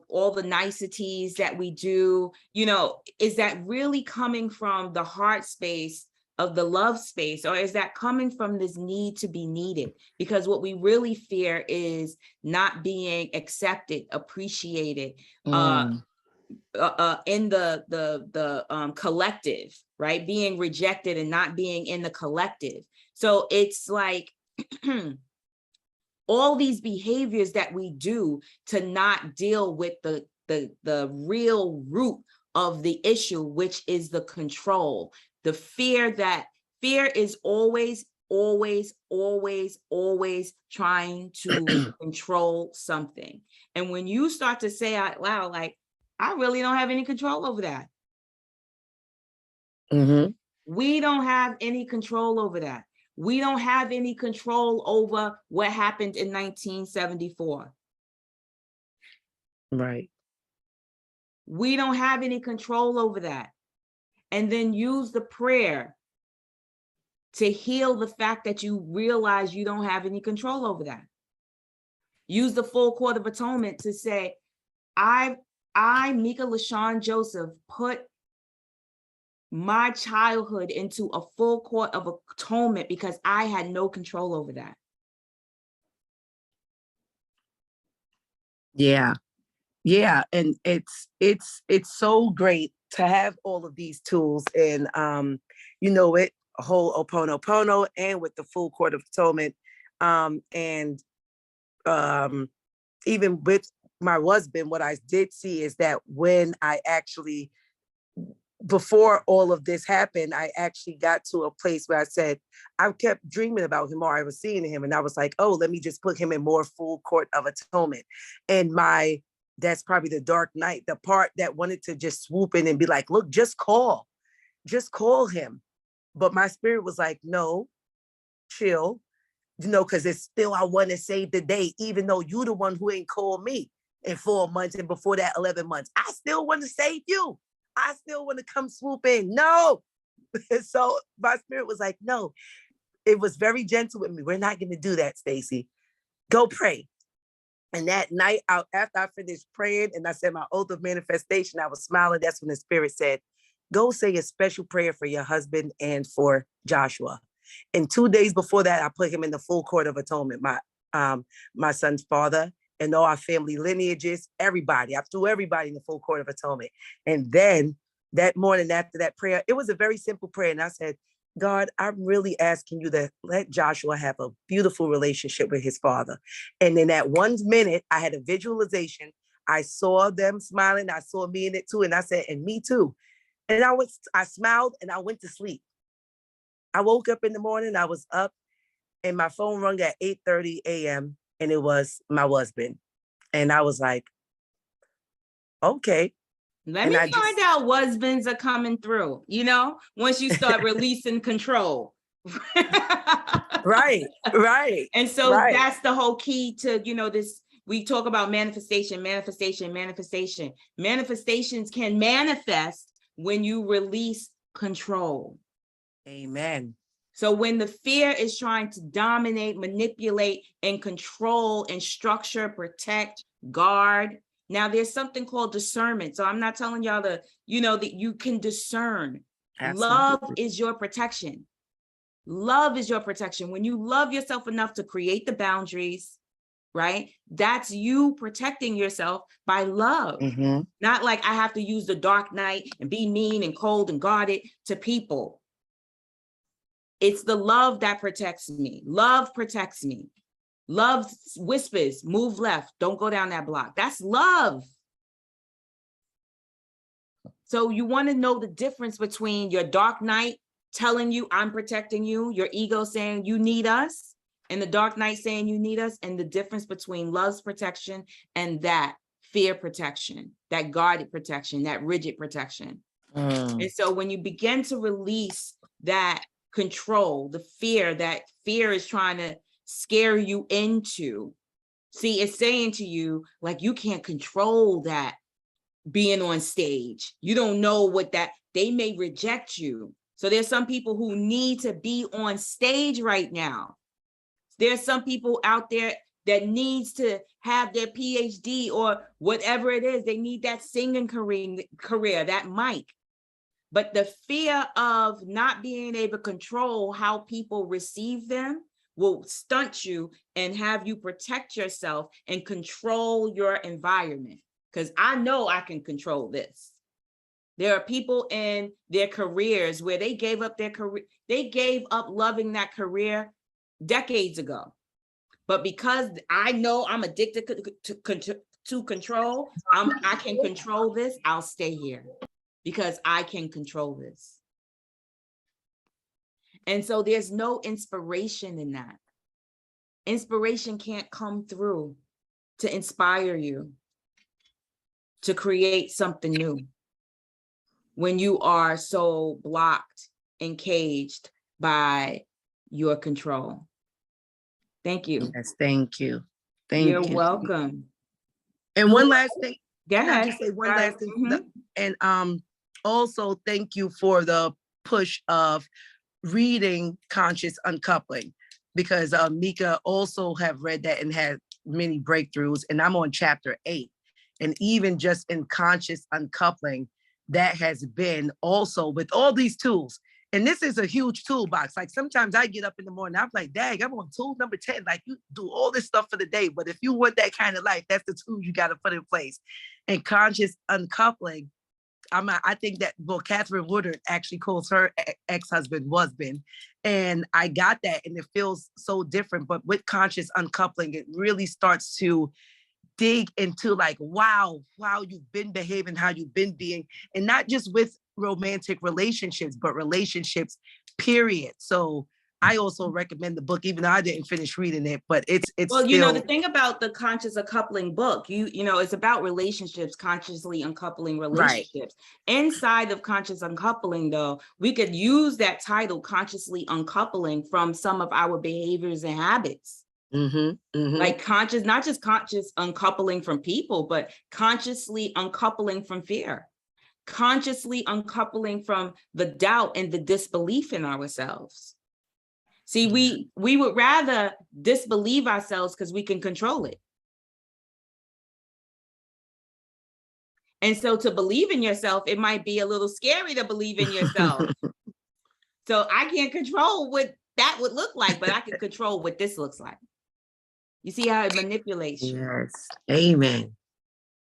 all the niceties that we do, is that really coming from the heart space of the love space, or is that coming from this need to be needed? Because what we really fear is not being accepted, appreciated, in the collective, right? Being rejected and not being in the collective. So it's like all these behaviors that we do to not deal with the real root of the issue, which is the control, the fear is always trying to control something. And when you start to say out loud, like, I really don't have any control over that. Mm-hmm. We don't have any control over that. We don't have any control over what happened in 1974. Right. We don't have any control over that. And then use the prayer to heal the fact that you realize you don't have any control over that. Use the full court of atonement to say, I, Meika Joseph, put my childhood into a full court of atonement because I had no control over that. Yeah. Yeah. And it's so great to have all of these tools and, it whole Ho'oponopono and with the full court of atonement. Even with my husband, what I did see is that when I actually, before all of this happened, I actually got to a place where I said, I kept dreaming about him or I was seeing him. And I was like, oh, let me just put him in more full court of atonement. And that's probably the dark night, the part that wanted to just swoop in and be like, look, just call him. But my spirit was like, no, chill, because it's still, I want to save the day, even though you the one who ain't called me in 4 months and before that 11 months. I still want to save you. I still want to come swoop in. No. So my spirit was like, no. It was very gentle with me. We're not going to do that, Stacey. Go pray. And that night, after I finished praying and I said my oath of manifestation, I was smiling. That's when the spirit said, go say a special prayer for your husband and for Joshua. And 2 days before that, I put him in the full court of atonement. My son's father and all our family lineages, everybody. I threw everybody in the full court of atonement. And then that morning after that prayer, it was a very simple prayer. And I said, God, I'm really asking you to let Joshua have a beautiful relationship with his father. And in that 1 minute, I had a visualization. I saw them smiling. I saw me in it too. And I said, and me too. And I smiled and I went to sleep. I woke up in the morning, I was up and my phone rang at 8:30 a.m. and it was my husband. And I was like, okay. Let me find out husbands are coming through, once you start releasing control. Right. And so that's the whole key to, this. We talk about manifestation. Manifestations can manifest when you release control. Amen. So when the fear is trying to dominate, manipulate, and control and structure, protect, guard. Now there's something called discernment. So I'm not telling y'all that you can discern. Absolutely. Love is your protection. Love is your protection. When you love yourself enough to create the boundaries, right? That's you protecting yourself by love. Mm-hmm. Not like I have to use the dark night and be mean and cold and guarded to people. It's the love that protects me. Love protects me. Love whispers, move left, don't go down that block. That's love. So you want to know the difference between your dark night telling you I'm protecting you, your ego saying you need us, and the dark night saying you need us, and the difference between love's protection and that fear protection, that guarded protection, that rigid protection. And so when you begin to release that control, the fear that fear is trying to scare you into, see, it's saying to you, like, you can't control that being on stage. You don't know what that, they may reject you. So there's some people who need to be on stage right now. There's some people out there that needs to have their PhD or whatever it is. They need that singing career, that mic. But the fear of not being able to control how people receive them will stunt you and have you protect yourself and control your environment. Because I know I can control this. There are people in their careers where they gave up their career, they gave up loving that career decades ago. But because I know I'm addicted to control, I can control this, I'll stay here because I can control this. And so there's no inspiration in that. Inspiration can't come through to inspire you to create something new when you are so blocked and caged by your control. Thank you. Yes, thank you. You're welcome. And one last thing. Go ahead. Just say one last thing. Mm-hmm. And also thank you for the push of reading Conscious Uncoupling, because Meika also have read that and had many breakthroughs. And I'm on chapter 8. And even just in Conscious Uncoupling, that has been also with all these tools. And this is a huge toolbox. Like sometimes I get up in the morning, I'm like, dang, I'm on tool number 10. Like you do all this stuff for the day. But if you want that kind of life, that's the tool you got to put in place. And Conscious Uncoupling, I think that, well, Catherine Woodard actually calls her ex-husband husband. And I got that and it feels so different. But with Conscious Uncoupling, it really starts to dig into like, wow, you've been behaving, how you've been being, and not just with romantic relationships, but relationships, period. So I also recommend the book, even though I didn't finish reading it, but it's well, still... the thing about the Conscious Uncoupling book, it's about relationships, consciously uncoupling relationships. Right. Inside of Conscious Uncoupling, though, we could use that title, Consciously Uncoupling, from some of our behaviors and habits. Mm-hmm, mm-hmm. Like not just conscious uncoupling from people, but consciously uncoupling from fear, consciously uncoupling from the doubt and the disbelief in ourselves. See, we would rather disbelieve ourselves because we can control it. And so to believe in yourself, it might be a little scary to believe in yourself. So I can't control what that would look like, but I can control what this looks like. You see how it manipulates you. Yes. Amen.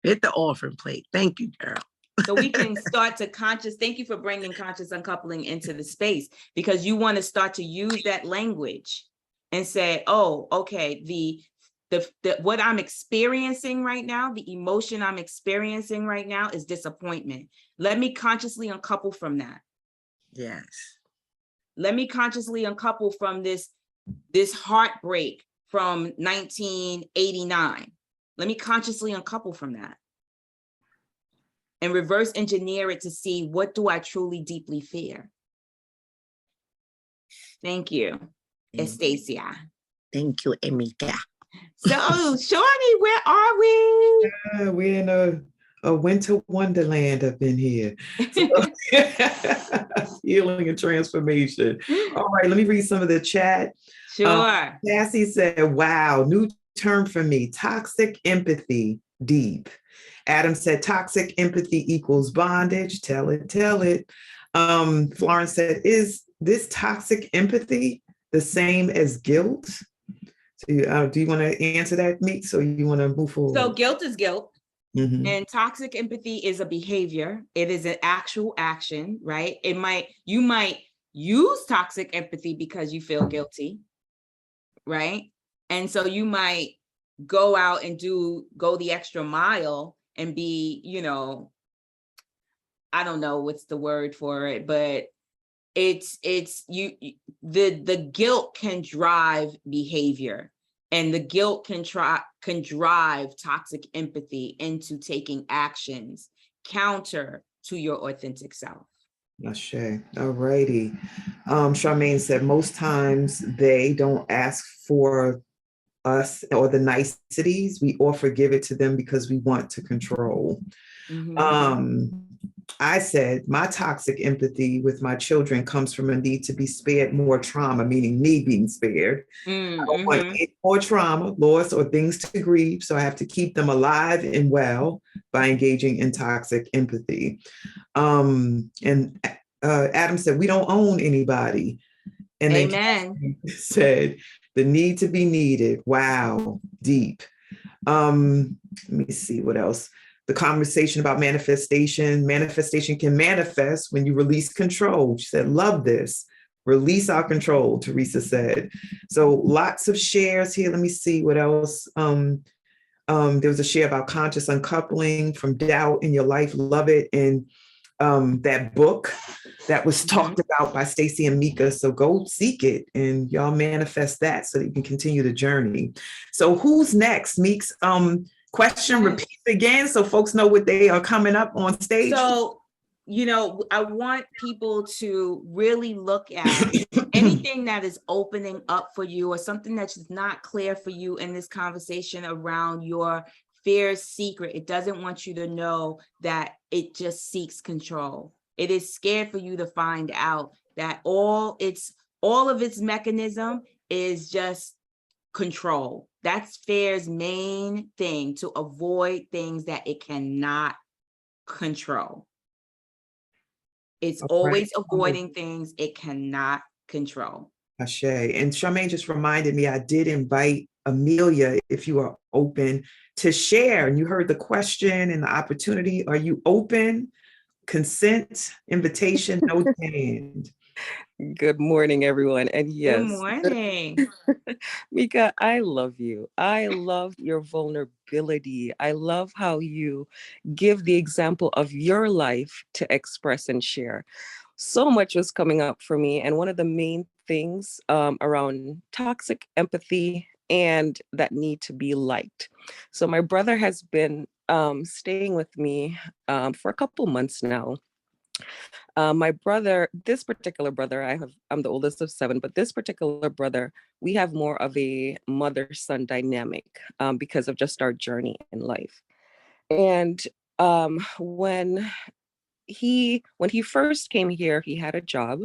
Hit the offering plate. Thank you, girl. So we can start to thank you for bringing conscious uncoupling into the space, because you want to start to use that language and say, oh, okay, the what I'm experiencing right now, the emotion I'm experiencing right now is disappointment. Let me consciously uncouple from that. Yes. Let me consciously uncouple from this heartbreak from 1989. Let me consciously uncouple from that and reverse engineer it to see, what do I truly deeply fear? Thank you, Estacia. Thank you, Meika. So, Shawnee, where are we? We're in a winter wonderland up in here. So, healing and transformation. All right, let me read some of the chat. Sure. Cassie said, wow, new term for me, toxic empathy, deep. Adam said, toxic empathy equals bondage. Tell it, tell it. Florence said, is this toxic empathy the same as guilt? So do you want to answer that, Meek? So you want to move forward? So guilt is guilt. Mm-hmm. And toxic empathy is a behavior. It is an actual action, right? You might use toxic empathy because you feel guilty, right? And so you might go out and go the extra mile and be, I don't know what's the word for it, but the guilt can drive behavior, and the guilt can drive toxic empathy into taking actions counter to your authentic self. Ashe. All righty. Charmaine said most times they don't ask for us or the niceties. We offer give it to them because we want to control. Mm-hmm. I said my toxic empathy with my children comes from a need to be spared more trauma, meaning me being spared. Mm-hmm. I don't want any more trauma, loss, or things to grieve. So I have to keep them alive and well by engaging in toxic empathy. And Adam said, we don't own anybody. And Amen. Then said, the need to be needed. Wow, deep. Let me see what else. The conversation about manifestation. Manifestation can manifest when you release control. She said, love this. Release our control, Teresa said. So lots of shares here. Let me see what else. There was a share about conscious uncoupling from doubt in your life. Love it. And that book that was talked about by Stacy and Meika. So go seek it and y'all manifest that so that you can continue the journey. So who's next? Meek's question repeats again so folks know what they are coming up on stage. So, I want people to really look at anything that is opening up for you or something that's not clear for you in this conversation around your fear's secret. It doesn't want you to know that it just seeks control. It is scared for you to find out that all of its mechanism is just control. That's fear's main thing, to avoid things that it cannot control. It's always avoiding things it cannot control. Ashe. And Charmaine just reminded me, I did invite Amelia, if you are open to share. And you heard the question and the opportunity. Are you open? Consent, invitation, no hand. Good morning, everyone. And yes, good morning. Meika, I love you. I love your vulnerability. I love how you give the example of your life to express and share. So much was coming up for me. And one of the main things around toxic empathy and that need to be liked. So my brother has been staying with me for a couple months now. My brother, this particular brother, I'm the oldest of 7, but this particular brother, we have more of a mother-son dynamic because of just our journey in life. And when he first came here, he had a job.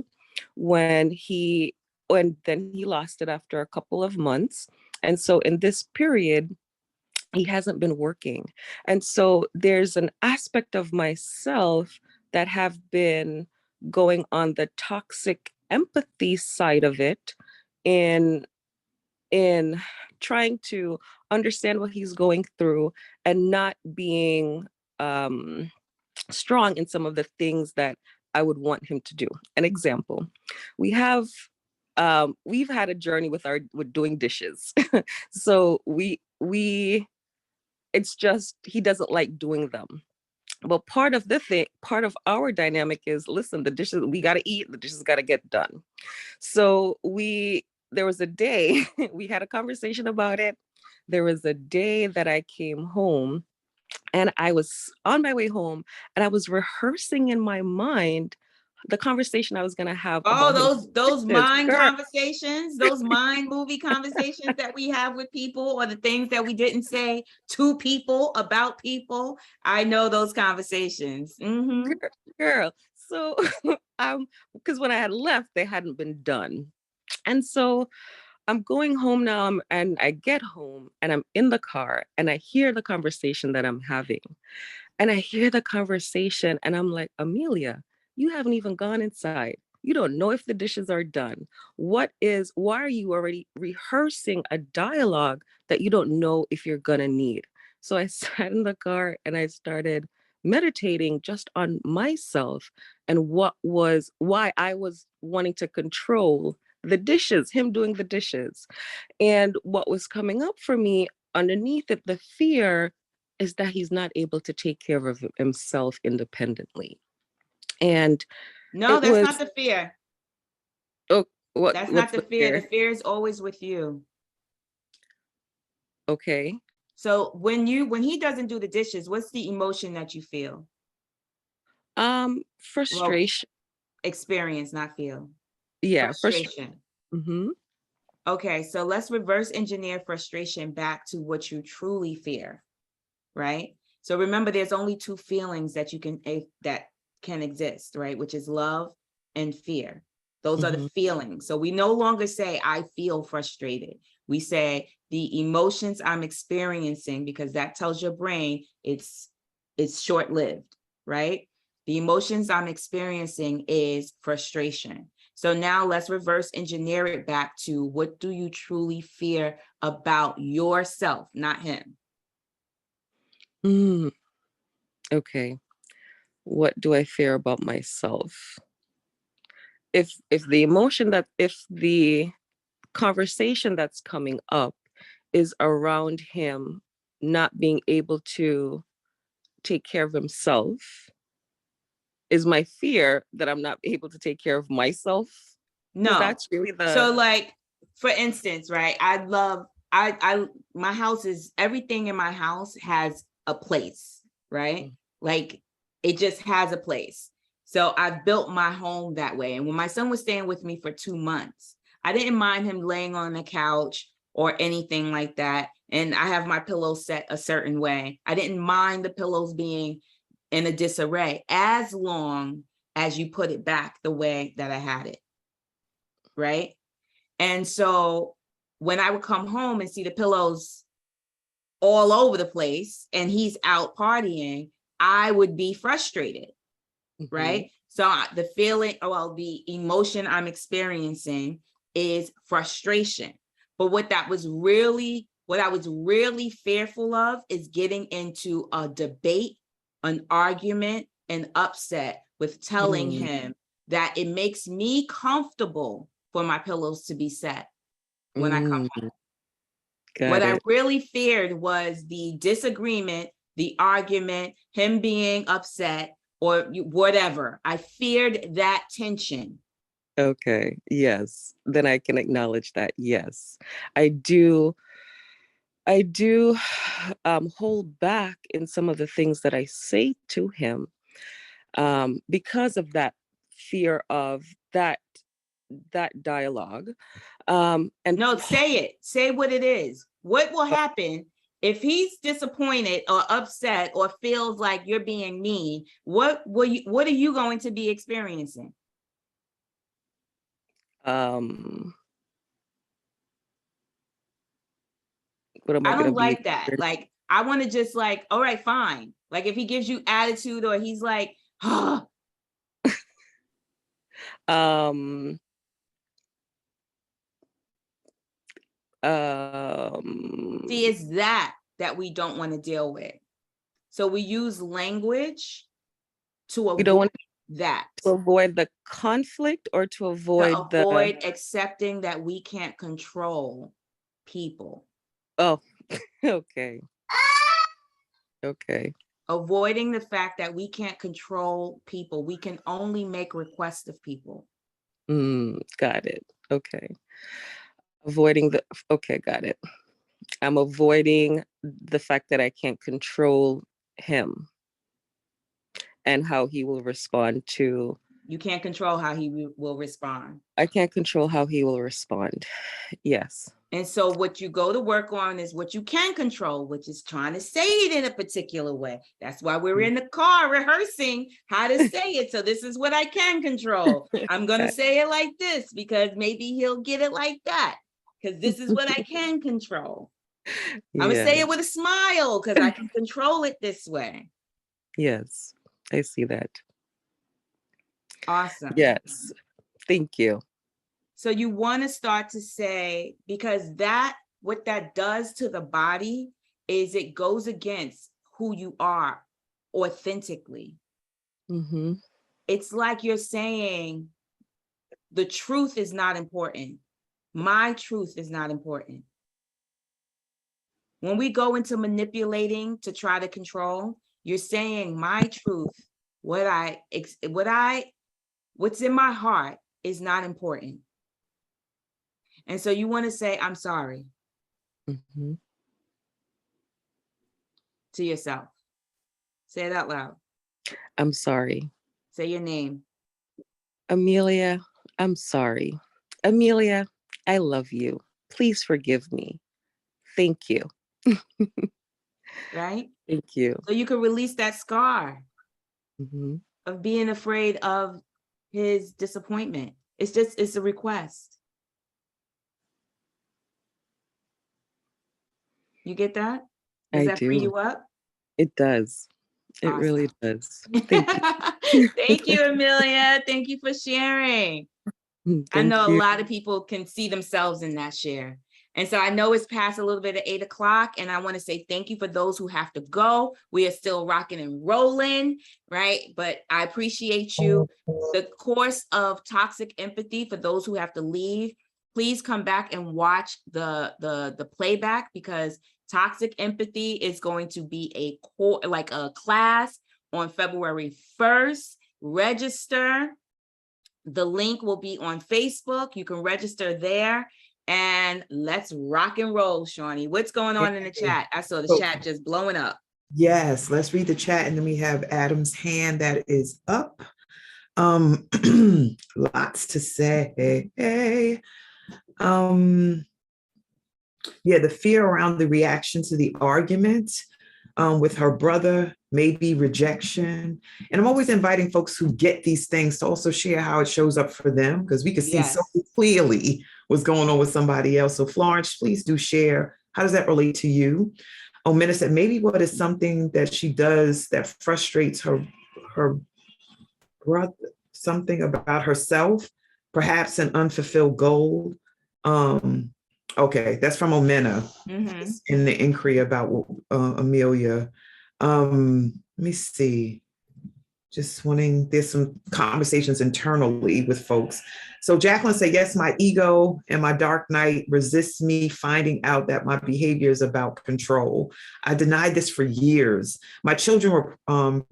Then he lost it after a couple of months. And so in this period, he hasn't been working. And so there's an aspect of myself that have been going on the toxic empathy side of it in trying to understand what he's going through and not being strong in some of the things that I would want him to do. An example, we've had a journey with doing dishes. So it's just, he doesn't like doing them. But part of our dynamic is, listen, the dishes, we got to eat, the dishes got to get done. So there was a day, we had a conversation about it. There was a day that I came home, and I was on my way home, and I was rehearsing in my mind the conversation I was going to have about those mind Girl. conversations, those mind movie conversations that we have with people, or the things that we didn't say to people about people. I know those conversations. Mm-hmm. Girl. So, because when I had left, they hadn't been done. And so I'm going home now, and I get home, and I'm in the car, and I hear the conversation that I'm having. And I hear the conversation, and I'm like, Amelia, you haven't even gone inside. You don't know if the dishes are done. Why are you already rehearsing a dialogue that you don't know if you're gonna need? So I sat in the car, and I started meditating just on myself and why I was wanting to control the dishes, him doing the dishes. And what was coming up for me underneath it, the fear, is that he's not able to take care of himself independently. And No, that's not the fear. Oh, that's not the fear. The fear is always with you. Okay. So when he doesn't do the dishes, what's the emotion that you feel? Frustration. Well, experience, not feel. Yeah, frustration. Mm-hmm. Okay, so let's reverse engineer frustration back to what you truly fear, right? So remember, there's only two feelings that can exist, right? Which is love and fear. Those are the feelings. So we no longer say, I feel frustrated. We say the emotions I'm experiencing, because that tells your brain it's short-lived, right? The emotions I'm experiencing is frustration. So now let's reverse engineer it back to, what do you truly fear about yourself, not him? Okay. What do I fear about myself? If the conversation that's coming up is around him not being able to take care of himself, is my fear that I'm not able to take care of myself? No, that's really so like, for instance, right? My house is, everything in my house has a place, right? Like, it just has a place. So I built my home that way. And when my son was staying with me for 2 months, I didn't mind him laying on the couch or anything like that. And I have my pillows set a certain way. I didn't mind the pillows being in a disarray, as long as you put it back the way that I had it. Right. And so when I would come home and see the pillows all over the place and he's out partying, I would be frustrated. Right. So the the emotion I'm experiencing is frustration. But what I was really fearful of is getting into a debate, an argument, an upset with telling him that it makes me comfortable for my pillows to be set when I come home. What I really feared was the disagreement, the argument, him being upset, or whatever. I feared that tension. Okay, yes. Then I can acknowledge that. Yes, I do hold back in some of the things that I say to him, because of that fear of that dialogue. And no, say it. Say what it is. What will happen if he's disappointed or upset or feels like you're being mean? What are you going to be experiencing? What am I don't be like that. Like, I want to just like, all right, fine. Like, if he gives you attitude, or he's like, oh. See, it's that we don't want to deal with. So we use language to You don't avoid want that, to avoid the conflict or to to avoid the, avoid accepting that we can't control people, oh, okay. Okay. avoiding the fact that we can't control people. We can only make requests of people. Got it. Okay. Avoiding the, okay, got it. I'm avoiding the fact that I can't control him and how he will respond to. You can't control how he will respond. I can't control how he will respond. Yes. And so what you go to work on is what you can control, which is trying to say it in a particular way. That's why we're in the car rehearsing how to say it. So this is what I can control. I'm going to say it like this because maybe he'll get it like that, because this is what I can control. I'm going to say it with a smile because I can control it this way. Yes, I see that. Awesome. Yes. Thank you. So you want to start to say, because that, what that does to the body is it goes against who you are authentically. Mm-hmm. It's like you're saying the truth is not important. My truth is not important. When we go into manipulating to try to control, you're saying my truth, what's in my heart is not important. And so you want to say, I'm sorry, Mm-hmm. to yourself. Say it out loud. I'm sorry. Say your name. Amelia, I'm sorry. Amelia, I love you. Please forgive me. Thank you. Right? Thank you. So you can release that scar Mm-hmm. of being afraid of his disappointment. It's a request. You get that? Does that free you up? It does. It Awesome. really does. Thank you. Thank you, Amelia. Thank you for sharing. you. I know Thank a lot of people can see themselves in that share. And so I know it's past a little bit of 8:00, and I want to say thank you for those who have to go. We are still rocking and rolling, right? But I appreciate you. The course of toxic empathy, for those who have to leave, please come back and watch the playback, because toxic empathy is going to be a class on February 1st. Register. The link will be on Facebook. You can register there, and let's rock and roll, Shawnee. What's going on in the chat? I saw the chat just blowing up. Yes, let's read the chat, and then we have Adam's hand that is up. Lots to say. Yeah, the fear around the reaction to the argument with her brother, maybe rejection. And I'm always inviting folks who get these things to also share how it shows up for them, because we can see so clearly what's going on with somebody else. So Florence, please do share. How does that relate to you? Omena said, maybe what is something that she does that frustrates her brother, something about herself, perhaps an unfulfilled goal. Okay, that's from Omena in the inquiry about Amelia. Let me see. Just wanting, there's some conversations internally with folks. So Jacqueline said, yes, my ego and my dark night resists me finding out that my behavior is about control. I denied this for years. My children were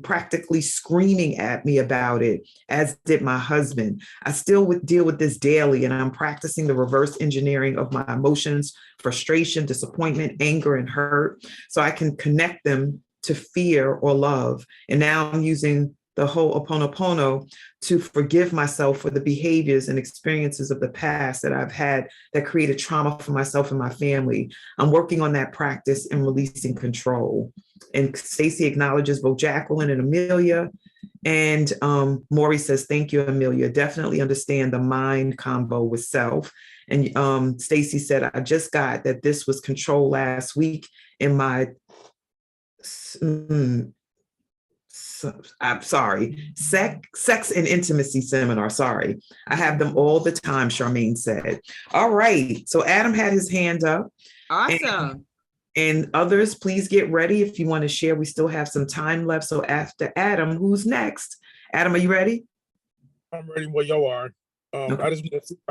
practically screaming at me about it, as did my husband. I still deal with this daily, and I'm practicing the reverse engineering of my emotions, frustration, disappointment, anger, and hurt, so I can connect them to fear or love. And now I'm using the whole Ho'oponopono to forgive myself for the behaviors and experiences of the past that I've had that created trauma for myself and my family. I'm working on that practice and releasing control. And Stacy acknowledges both Jacqueline and Amelia. And Maury says, thank you, Amelia. Definitely understand the mind combo with self. And Stacy said, I just got that this was control last week in my I'm sorry, sex and intimacy seminar. Sorry. I have them all the time, Charmaine said. All right. So Adam had his hand up. Awesome. And others, please get ready if you want to share. We still have some time left. So after Adam, who's next? Adam, are you ready? I'm ready where y'all are. Okay. I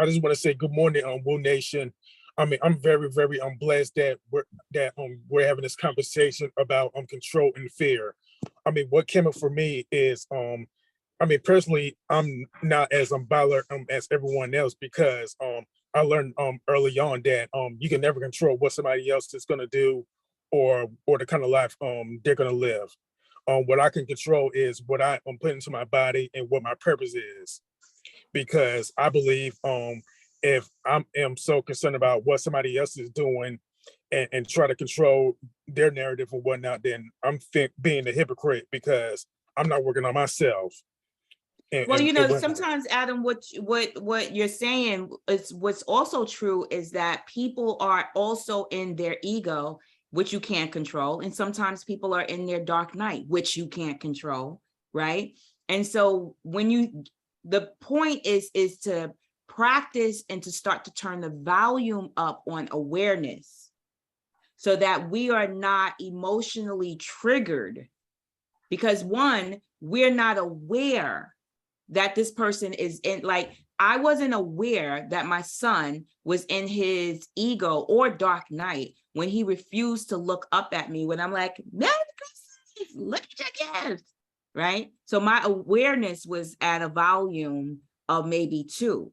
just want to say good morning, Woo Nation. I mean, I'm very, very blessed that we're having this conversation about control and fear. I mean, what came up for me is I mean, personally, I'm not as violent as everyone else because I learned early on that you can never control what somebody else is gonna do or the kind of life they're gonna live. What I can control is what I'm putting into my body and what my purpose is. Because I believe if I am so concerned about what somebody else is doing and try to control their narrative and whatnot, then I'm being a hypocrite because I'm not working on myself. Well, you know, sometimes, Adam, what you're saying is what's also true is that people are also in their ego, which you can't control. And sometimes people are in their dark night, which you can't control, right? And so the point is to practice and to start to turn the volume up on awareness so that we are not emotionally triggered. Because one, we're not aware that this person is in, like, I wasn't aware that my son was in his ego or dark night when he refused to look up at me when I'm like, Merry Christmas, look at your gift, right? So my awareness was at a volume of maybe 2.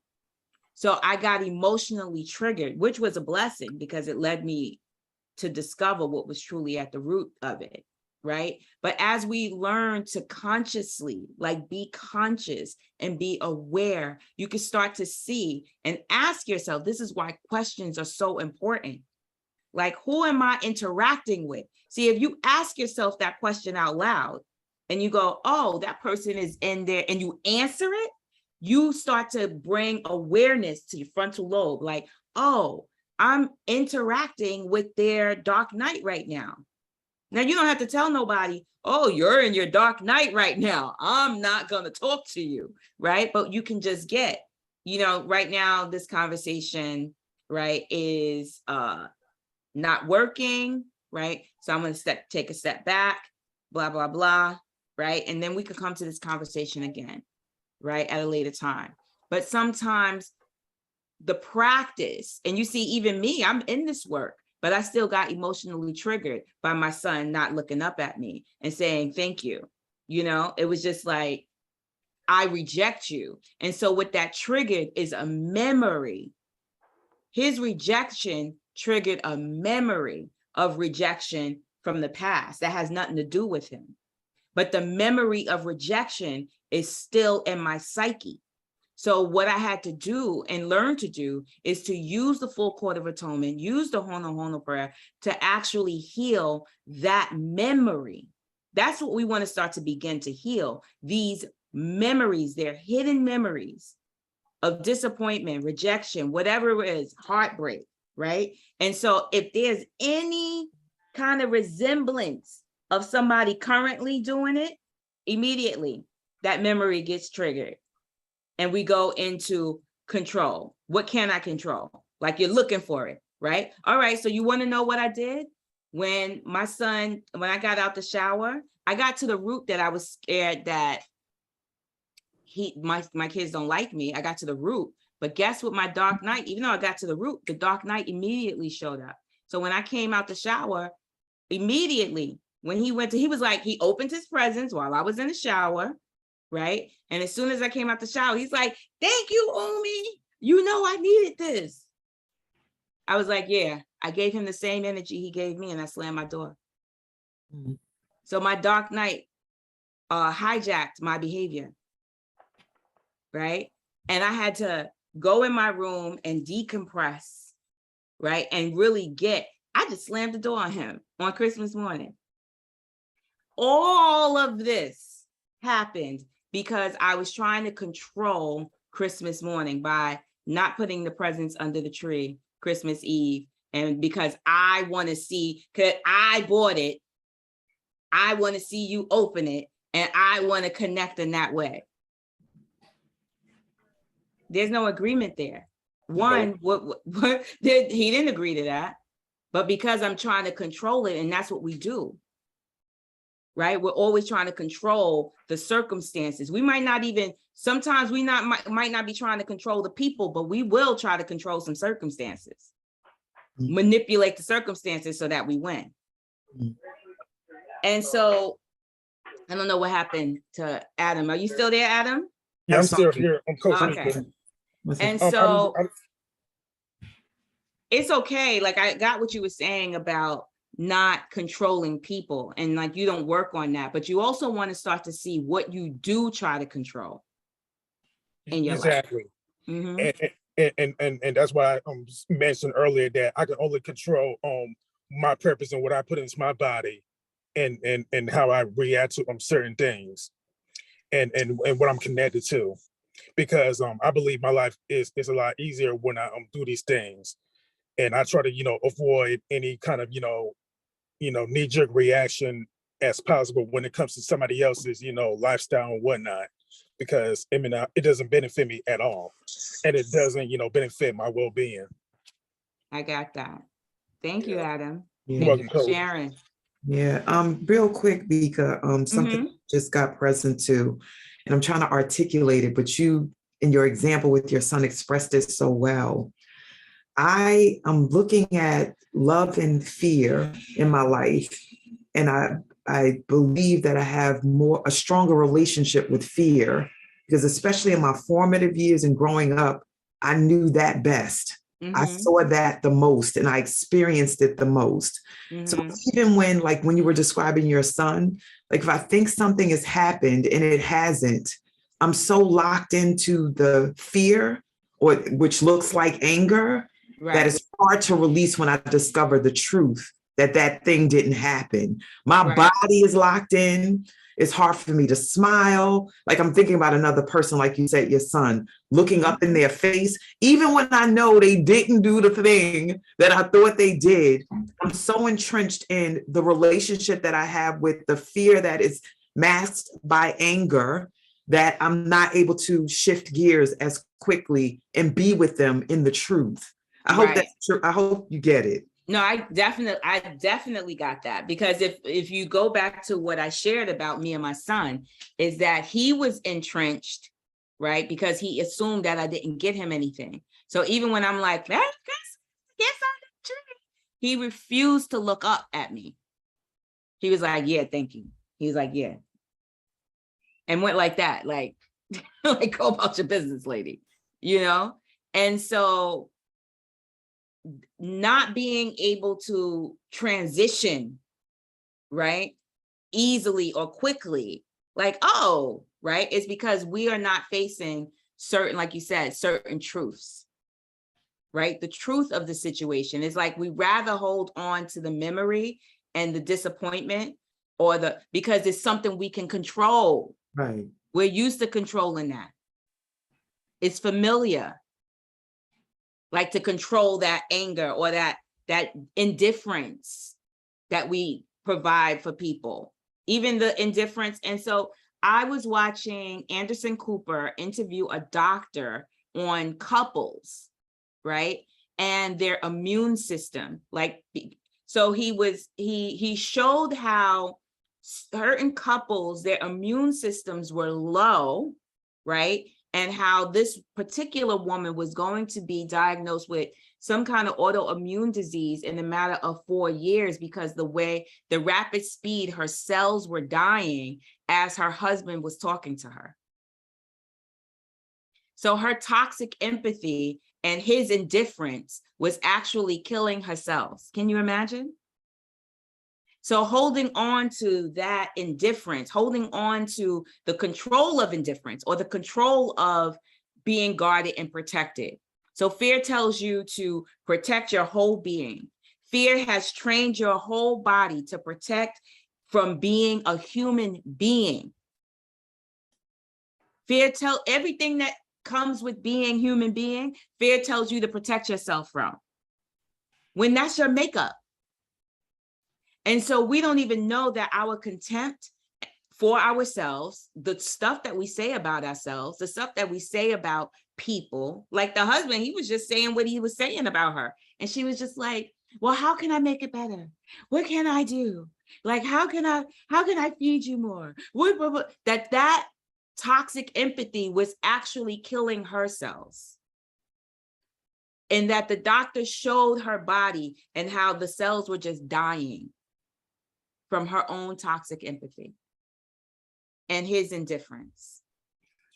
So I got emotionally triggered, which was a blessing because it led me to discover what was truly at the root of it. Right? But as we learn to consciously, like, be conscious and be aware, you can start to see and ask yourself, this is why questions are so important. Like, who am I interacting with? See, if you ask yourself that question out loud and you go, oh, that person is in there, and you answer it, you start to bring awareness to your frontal lobe. Like, oh, I'm interacting with their dark night right now. Now, you don't have to tell nobody, oh, you're in your dark night right now, I'm not going to talk to you, right? But you can just get, you know, right now, this conversation, right, is not working, right? So I'm going to take a step back, blah, blah, blah, right? And then we could come to this conversation again, right, at a later time. But sometimes the practice, and you see, even me, I'm in this work, but I still got emotionally triggered by my son not looking up at me and saying, thank you. You know, it was just like, I reject you. And so what that triggered is a memory. His rejection triggered a memory of rejection from the past that has nothing to do with him. But the memory of rejection is still in my psyche. So what I had to do and learn to do is to use the full court of atonement, use the Hono Hono prayer to actually heal that memory. That's what we want to start to begin to heal. These memories, they're hidden memories of disappointment, rejection, whatever it is, heartbreak, right? And so if there's any kind of resemblance of somebody currently doing it, immediately that memory gets triggered. And we go into control. What can I control? Like, you're looking for it, right? All right, so you want to know what I did? When my son, when I got out the shower, I got to the root that I was scared that my kids don't like me. I got to the root. But guess what? My dark night, even though I got to the root, the dark night immediately showed up. So when I came out the shower, immediately, when he was like, he opened his presents while I was in the shower, right? And as soon as I came out the shower, he's like, thank you, Omi. You know, I needed this. I was like, yeah, I gave him the same energy he gave me, and I slammed my door. Mm-hmm. So my dark night hijacked my behavior, right? And I had to go in my room and decompress, right? And really I just slammed the door on him on Christmas morning. All of this happened because I was trying to control Christmas morning by not putting the presents under the tree Christmas Eve. And because I want to see, because I bought it, I want to see you open it, and I want to connect in that way. There's no agreement there. One, what he didn't agree to that. But because I'm trying to control it, and that's what we do, right? We're always trying to control the circumstances. We might not even, sometimes we might not be trying to control the people, but we will try to control some circumstances, manipulate the circumstances so that we win. And so, I don't know what happened to Adam. Are you still there, Adam? Yeah, I'm still here. I'm Coach Okay. Meika. And so it's okay. Like, I got what you were saying about not controlling people, and like you don't work on that, but you also want to start to see what you do try to control in your life. And that's why I mentioned earlier that I can only control my purpose and what I put into my body, and how I react to certain things, and what I'm connected to, because I believe my life is a lot easier when I do these things, and I try to avoid any kind of knee-jerk reaction as possible when it comes to somebody else's lifestyle and whatnot, because I mean it doesn't benefit me at all, and it doesn't benefit my well-being. I got that. Thank you, Adam. Yeah. Thank you for sharing. Yeah, real quick, Meika, something just got present too, and I'm trying to articulate it, but you, in your example with your son, expressed it so well. I am looking at love and fear in my life, and I believe that I have a stronger relationship with fear, because especially in my formative years and growing up, I knew that best. I saw that the most, and I experienced it the most. So even when you were describing your son, like if I think something has happened and it hasn't, I'm so locked into the fear, which looks like anger, that it's hard to release when I discover the truth that thing didn't happen. My body is locked in. It's hard for me to smile. Like I'm thinking about another person, like you said, your son, looking up in their face, even when I know they didn't do the thing that I thought they did. I'm so entrenched in the relationship that I have with the fear that is masked by anger, that I'm not able to shift gears as quickly and be with them in the truth. I hope that's true. I hope you get it. No, I definitely got that, because if you go back to what I shared about me and my son, is that he was entrenched, right? Because he assumed that I didn't get him anything. So even when I'm like, yes, he refused to look up at me. He was like, yeah, thank you. He was like, yeah. And went like that, like go about your business, lady, And so not being able to transition, right, easily or quickly, it's because we are not facing certain, like you said, certain truths, right? The truth of the situation is like, we rather hold on to the memory and the disappointment because it's something we can control. Right. We're used to controlling that. It's familiar. Like to control that anger or that indifference that we provide for people, even the indifference. And so I was watching Anderson Cooper interview a doctor on couples, right? And their immune system. So he showed how certain couples, their immune systems were low, right? And how this particular woman was going to be diagnosed with some kind of autoimmune disease in a matter of 4 years, because the rapid speed her cells were dying as her husband was talking to her. So her toxic empathy and his indifference was actually killing her cells. Can you imagine? So holding on to that indifference, holding on to the control of indifference or the control of being guarded and protected. So fear tells you to protect your whole being. Fear has trained your whole body to protect from being a human being. Everything that comes with being human being, fear tells you to protect yourself from, when that's your makeup. And so we don't even know that our contempt for ourselves, the stuff that we say about ourselves, the stuff that we say about people, like the husband, he was just saying what he was saying about her. And she was just like, Well, how can I make it better? What can I do? Like, how can I feed you more? That toxic empathy was actually killing her cells. And that the doctor showed her body and how the cells were just dying from her own toxic empathy and his indifference.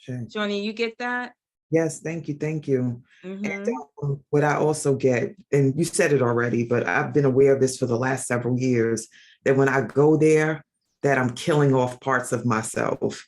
Sure. Shawnee, you get that? Yes, thank you, thank you. Mm-hmm. And what I also get, and you said it already, but I've been aware of this for the last several years, that when I go there, that I'm killing off parts of myself.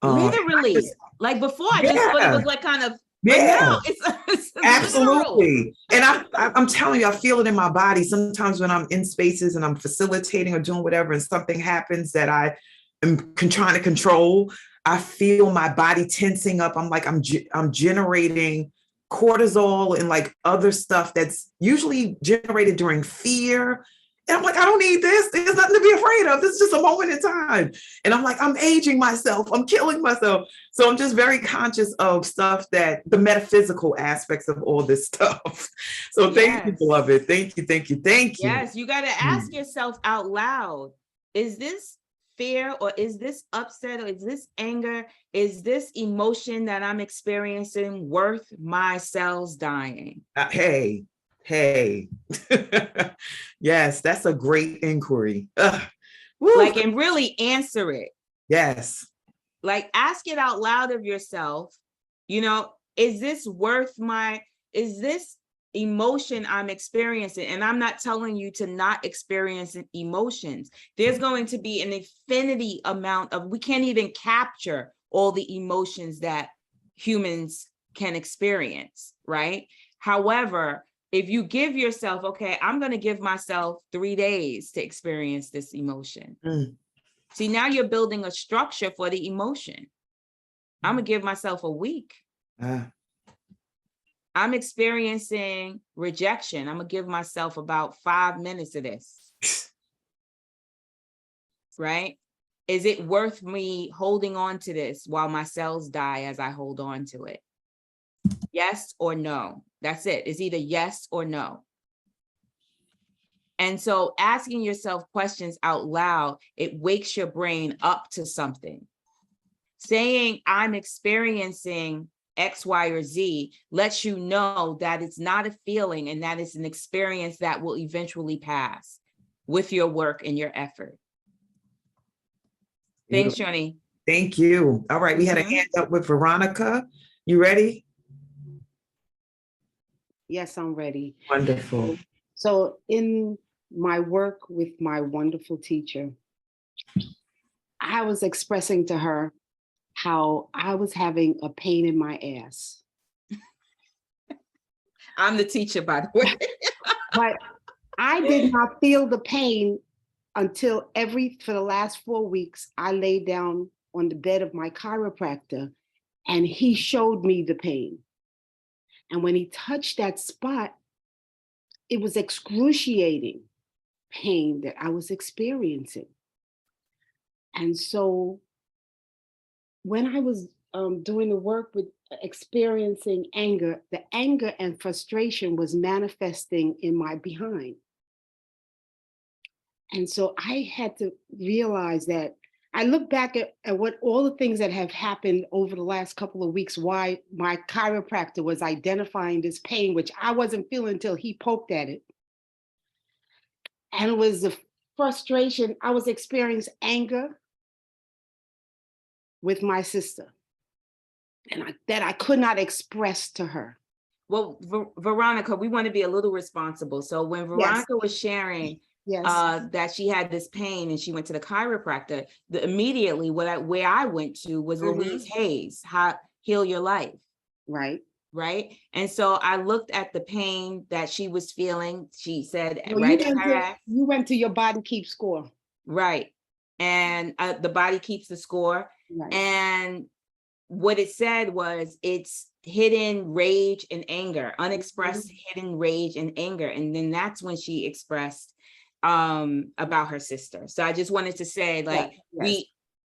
Literally, like before, I just thought it was like kind of, but now it's absolutely. Literal. And I'm telling you, I feel it in my body. Sometimes when I'm in spaces and I'm facilitating or doing whatever, and something happens that I am trying to control, I feel my body tensing up. I'm like, I'm generating cortisol and like other stuff that's usually generated during fear. And I'm like, I don't need this. There's nothing to be afraid of. This is just a moment in time. And I'm like, I'm aging myself. I'm killing myself. So I'm just very conscious of stuff that the metaphysical aspects of all this stuff. So thank you, beloved. Thank you, thank you, thank you. Yes, you got to ask yourself out loud, is this fear, or is this upset, or is this anger? Is this emotion that I'm experiencing worth my cells dying? Hey. Yes, that's a great inquiry. Like, and really answer it. Yes. Like, ask it out loud of yourself. You know, is this emotion I'm experiencing? And I'm not telling you to not experience emotions. There's going to be an infinity amount of, we can't even capture all the emotions that humans can experience, right? However, if you give yourself, okay, I'm going to give myself 3 days to experience this emotion. See, now you're building a structure for the emotion. I'm going to give myself a week. I'm experiencing rejection. I'm going to give myself about 5 minutes of this. Right? Is it worth me holding on to this while my cells die as I hold on to it? Yes or no? That's it. It's either yes or no. And so asking yourself questions out loud, it wakes your brain up to something. Saying I'm experiencing X, Y, or Z lets you know that it's not a feeling and that it's an experience that will eventually pass with your work and your effort. Thanks, Shawnee. Thank you. All right, we had a hand up with Veronica. You ready? Yes, I'm ready. Wonderful. So in my work with my wonderful teacher, I was expressing to her how I was having a pain in my ass. I'm the teacher, by the way. But I did not feel the pain until for the last 4 weeks, I laid down on the bed of my chiropractor and he showed me the pain. And when he touched that spot, it was excruciating pain that I was experiencing. And so when I was doing the work with experiencing anger, the anger and frustration was manifesting in my behind. And so I had to realize that I look back at what all the things that have happened over the last couple of weeks, why my chiropractor was identifying this pain, which I wasn't feeling until he poked at it. And it was the frustration. I was experiencing anger with my sister and that I could not express to her. Well, Veronica, we want to be a little responsible. So when Veronica was sharing that she had this pain and she went to the chiropractor, immediately where I went to was Louise Hayes, Heal Your Life. Right. And so I looked at the pain that she was feeling. She said, you went to Your Body Keeps Score. Right. And the body keeps the score. Right. And what it said was it's hidden rage and anger, unexpressed hidden rage and anger. And then that's when she expressed about her sister. So I just wanted to say, like,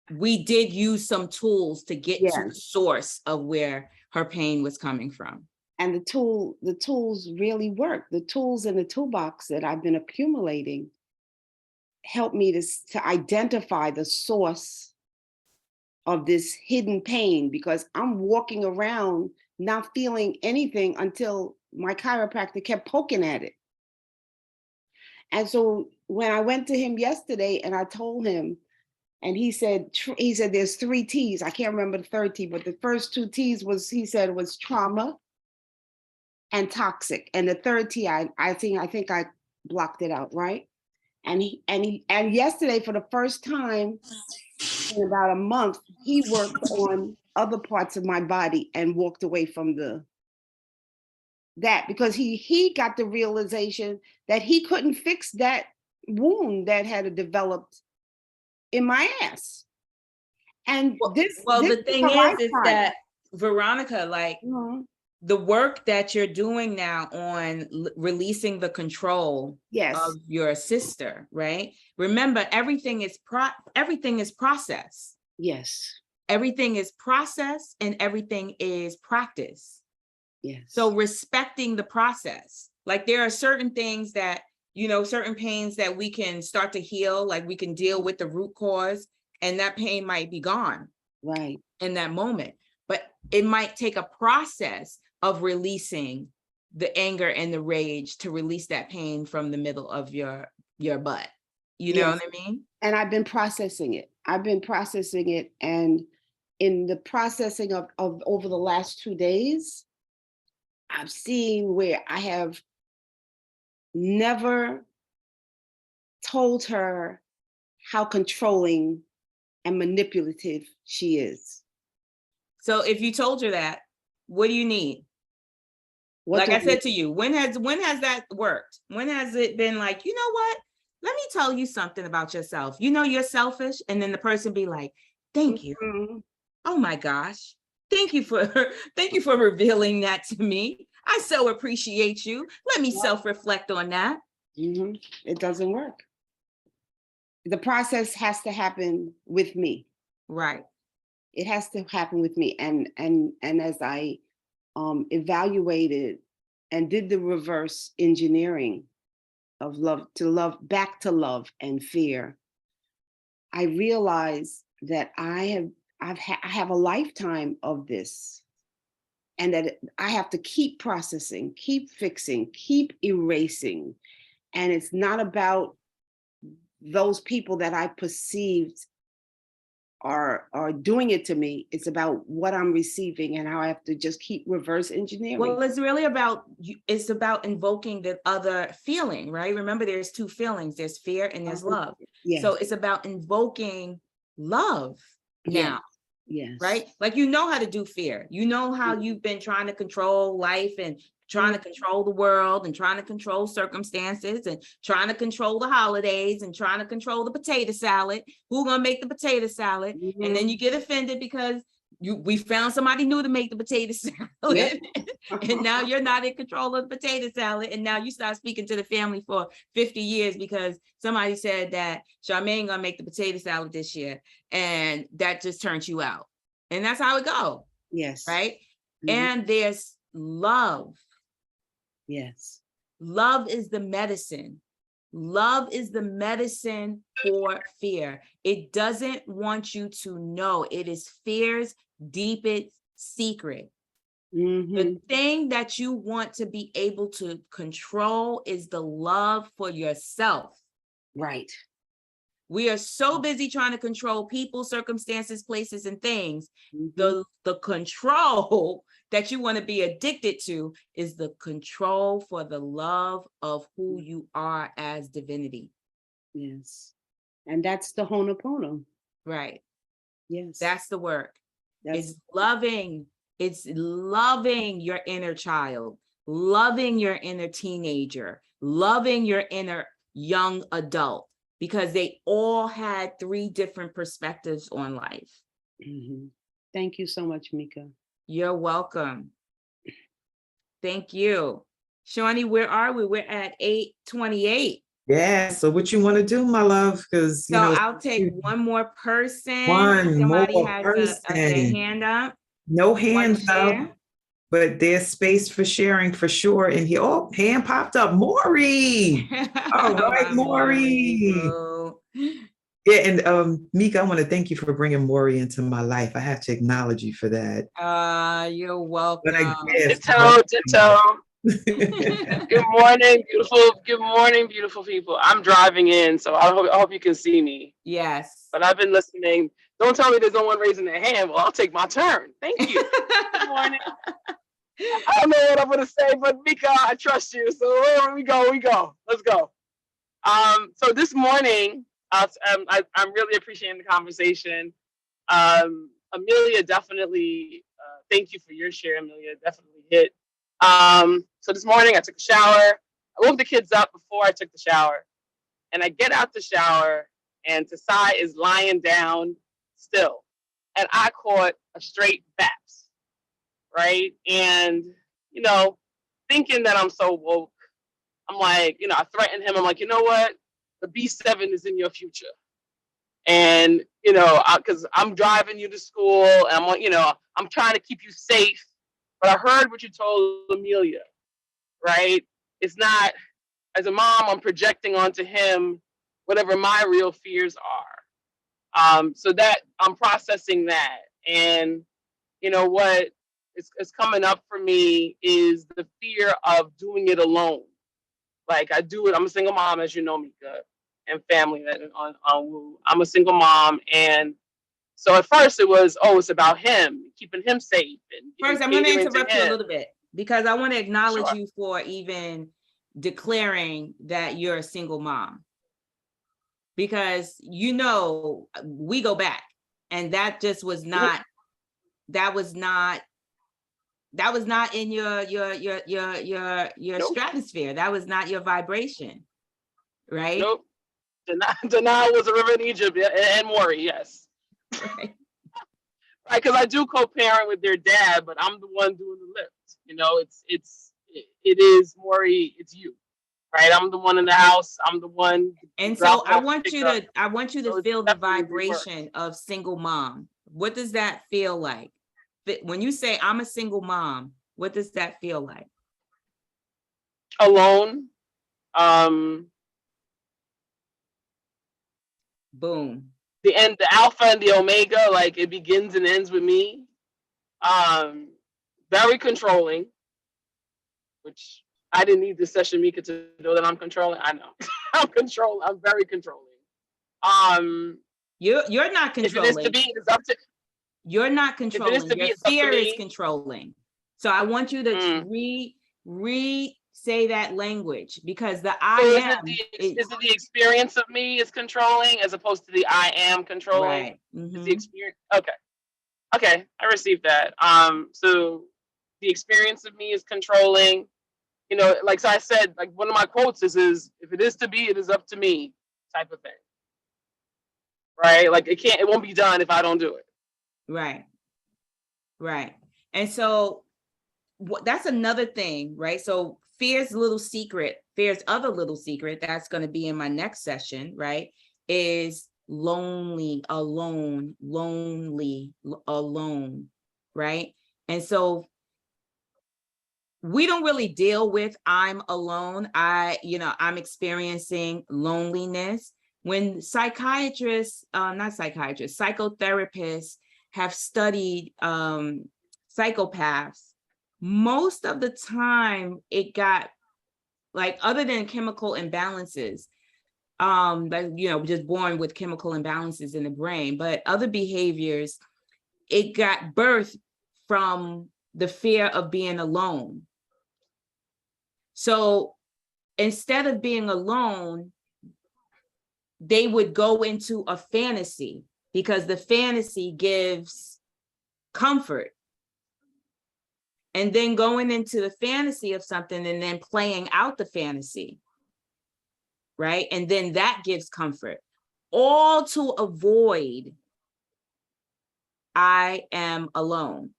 we did use some tools to get to the source of where her pain was coming from. And the tools really work. The tools in the toolbox that I've been accumulating help me to identify the source of this hidden pain, because I'm walking around not feeling anything until my chiropractor kept poking at it. And so when I went to him yesterday and I told him, and he said there's 3 T's. I can't remember the third T, but the first 2 T's was trauma and toxic. And the third T, I think I blocked it out, right? And yesterday, for the first time in about a month, he worked on other parts of my body and walked away from that, because he got the realization that he couldn't fix that wound that had developed in my ass. And the thing is that, Veronica, like, Mhm. the work that you're doing now on releasing the control of your sister, right? Remember, everything is process. Yes. Everything is process and everything is practice. Yes. So respecting the process. Like, there are certain things that, certain pains that we can start to heal, like we can deal with the root cause, and that pain might be gone. Right. In that moment. But it might take a process of releasing the anger and the rage to release that pain from the middle of your butt. You know what I mean? And I've been processing it. And in the processing of over the last 2 days, I've seen where I have never told her how controlling and manipulative she is. So if you told her that, what do you need? Like I said to you, when has that worked? When has it been like, you know what? Let me tell you something about yourself. You're selfish. And then the person be like, thank you. Mm-hmm. Oh my gosh. Thank you for revealing that to me. I so appreciate you. Let me self-reflect on that. Mm-hmm. It doesn't work. The process has to happen with me. Right. It has to happen with me. And as I evaluated and did the reverse engineering of back to love and fear, I realized that I have a lifetime of this, and that I have to keep processing, keep fixing, keep erasing. And it's not about those people that I perceived are doing it to me. It's about what I'm receiving and how I have to just keep reverse engineering. Well, it's really about invoking the other feeling, right? Remember, there's 2 feelings. There's fear and there's love. Yes. So it's about invoking love now. Yes. Right? Like, how to do fear. How you've been trying to control life and trying to control the world and trying to control circumstances and trying to control the holidays and trying to control the potato salad. Who's gonna make the potato salad? Mm-hmm. And then you get offended because we found somebody new to make the potato salad. Yep. And now you're not in control of the potato salad. And now you start speaking to the family for 50 years because somebody said that Charmaine gonna make the potato salad this year. And that just turns you out. And that's how it goes. Yes. Right? Mm-hmm. And there's love. Yes. Love is the medicine. Love is the medicine for fear. It doesn't want you to know. It is fear's deepest secret. Mm-hmm. The thing that you want to be able to control is the love for yourself. Right. We are so busy trying to control people, circumstances, places, and things. Mm-hmm. The control that you want to be addicted to is the control for the love of who you are as divinity. Yes. And that's the Ho'oponopono. Right. Yes. That's the work. It's loving your inner child, loving your inner teenager, loving your inner young adult, because they all had 3 different perspectives on life. Mm-hmm. Thank you so much, Meika. You're welcome. Thank you. Shawnee, where are we? We're at 8:28. Yeah, so what you want to do, my love? Because I'll take one more person. Somebody has their hand up. No hands up. but there's space for sharing for sure. And he, oh, hand popped up. Maury. All right, Maury. Boo. Yeah, and Meika, I want to thank you for bringing Maury into my life. I have to acknowledge you for that. You're welcome. Ditto. Good morning, beautiful people. I'm driving in, so I hope you can see me. Yes. But I've been listening. Don't tell me there's no one raising their hand. Well, I'll take my turn. Thank you. Good morning. I don't know what I'm gonna say, but Meika, I trust you. So wherever we go. Let's go. So this morning, I'm really appreciating the conversation. Amelia, definitely, thank you for your share, Amelia. Definitely hit. So this morning I took a shower. I woke the kids up before I took the shower, and I get out the shower, and Tasai is lying down still, and I caught a straight baps, right? And thinking that I'm so woke, I'm like, I threatened him. I'm like, you know what? The B7 is in your future. And, because I'm driving you to school, and I'm trying to keep you safe. But I heard what you told Amelia, right? It's not, as a mom, I'm projecting onto him whatever my real fears are. So that I'm processing that. And you know what is coming up for me is the fear of doing it alone. Like I do it, I'm a single mom, as you know, Meika, and family on Woo. I'm a single mom, and so at first it was, it's about him, keeping him safe. And first, I'm going to interrupt you a him. little bit because I want to acknowledge Sure. you for even declaring that you're a single mom. Because we go back, and that just was not. That was not in your Nope. stratosphere. That was not your vibration, right? Nope. Denial was a river in Egypt, and Maury, yes. Right. Right, because I do co-parent with their dad, but I'm the one doing the lift. It is Maury, it's you, right? I'm the one in the house. I'm the one. And so I want you to feel the vibration of single mom. What does that feel like? When you say I'm a single mom, what does that feel like? Alone. Boom. The alpha and the omega, like it begins and ends with me. Very controlling, which I didn't need this session, Meika, to know that I'm controlling. I know. I'm very controlling. You're not controlling. If it is to be, it's up to. You're not controlling. If it is to Your be, it's up to fear is me. controlling. So I want you to say that language, because the I am. Is it the experience of me is controlling as opposed to the I am controlling? Right. Mm-hmm. Is the experience okay? I received that. So the experience of me is controlling. Like so I said, like one of my quotes is if it is to be, it is up to me, type of thing. Right? Like it won't be done if I don't do it. Right. And so that's another thing, right? So fear's other little secret that's going to be in my next session, right? Is lonely, alone, right? And so we don't really deal with I'm alone. I'm experiencing loneliness. When psychotherapists have studied psychopaths, most of the time it got, like, other than chemical imbalances, just born with chemical imbalances in the brain, but other behaviors, it got birthed from the fear of being alone. So instead of being alone, they would go into a fantasy, because the fantasy gives comfort. And then going into the fantasy of something and then playing out the fantasy, right? And then that gives comfort, all to avoid I am alone.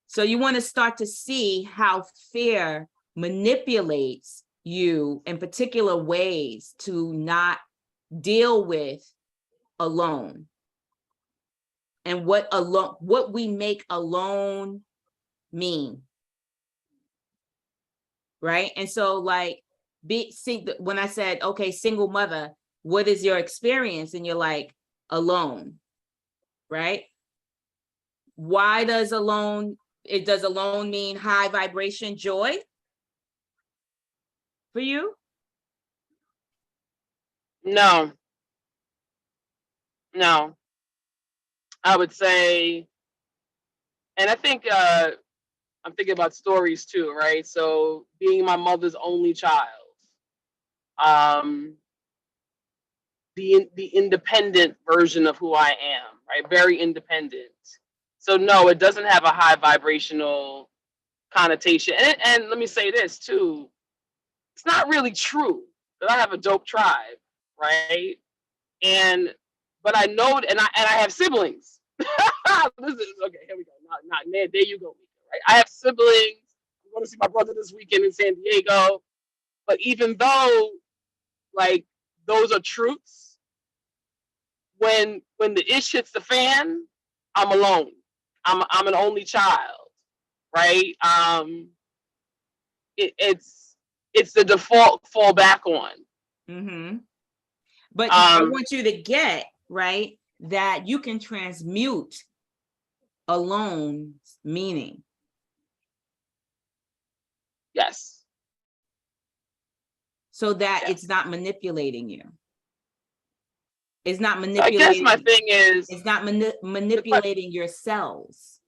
So you want to start to see how fear manipulates you in particular ways to not deal with alone. and what we make alone mean. Right. And so like when I said, okay, single mother, what is your experience? And you're like, alone. Right. Why does alone mean high vibration joy for you? No. I would say, and I think I'm thinking about stories too, right? So being my mother's only child, the independent version of who I am, right? Very independent. So no, it doesn't have a high vibrational connotation. And let me say this too, it's not really true that I have a dope tribe, right? But I know, and I have siblings. This is okay. Here we go. Not there you go. Right? I have siblings. I'm going to see my brother this weekend in San Diego. But even though, like, those are truths, when the ish hits the fan, I'm alone. I'm an only child, right? It's the default fall back on. Mm-hmm. But I want you to get, right, that you can transmute alone's meaning. Yes. So that it's not manipulating you. It's not manipulating. I guess my thing is, it's not manipulating your cells.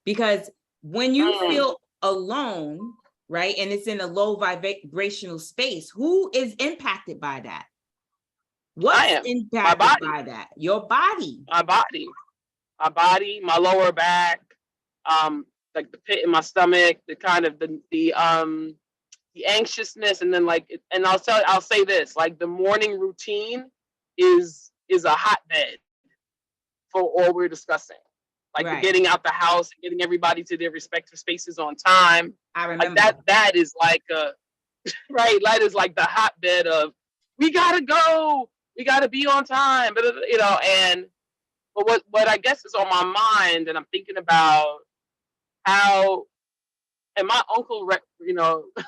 Because when you feel alone, right, and it's in a low vibrational space, who is impacted by that? What's impacted by that? Your body. My body, my lower back, like the pit in my stomach, the kind of the anxiousness, and then like, and I'll say this, like the morning routine is a hotbed for all we're discussing. Like the getting out the house, getting everybody to their respective spaces on time. I remember like that is like a right. That is like the hotbed of we gotta go, we gotta be on time, but but what I guess is on my mind, and I'm thinking about how, and my uncle,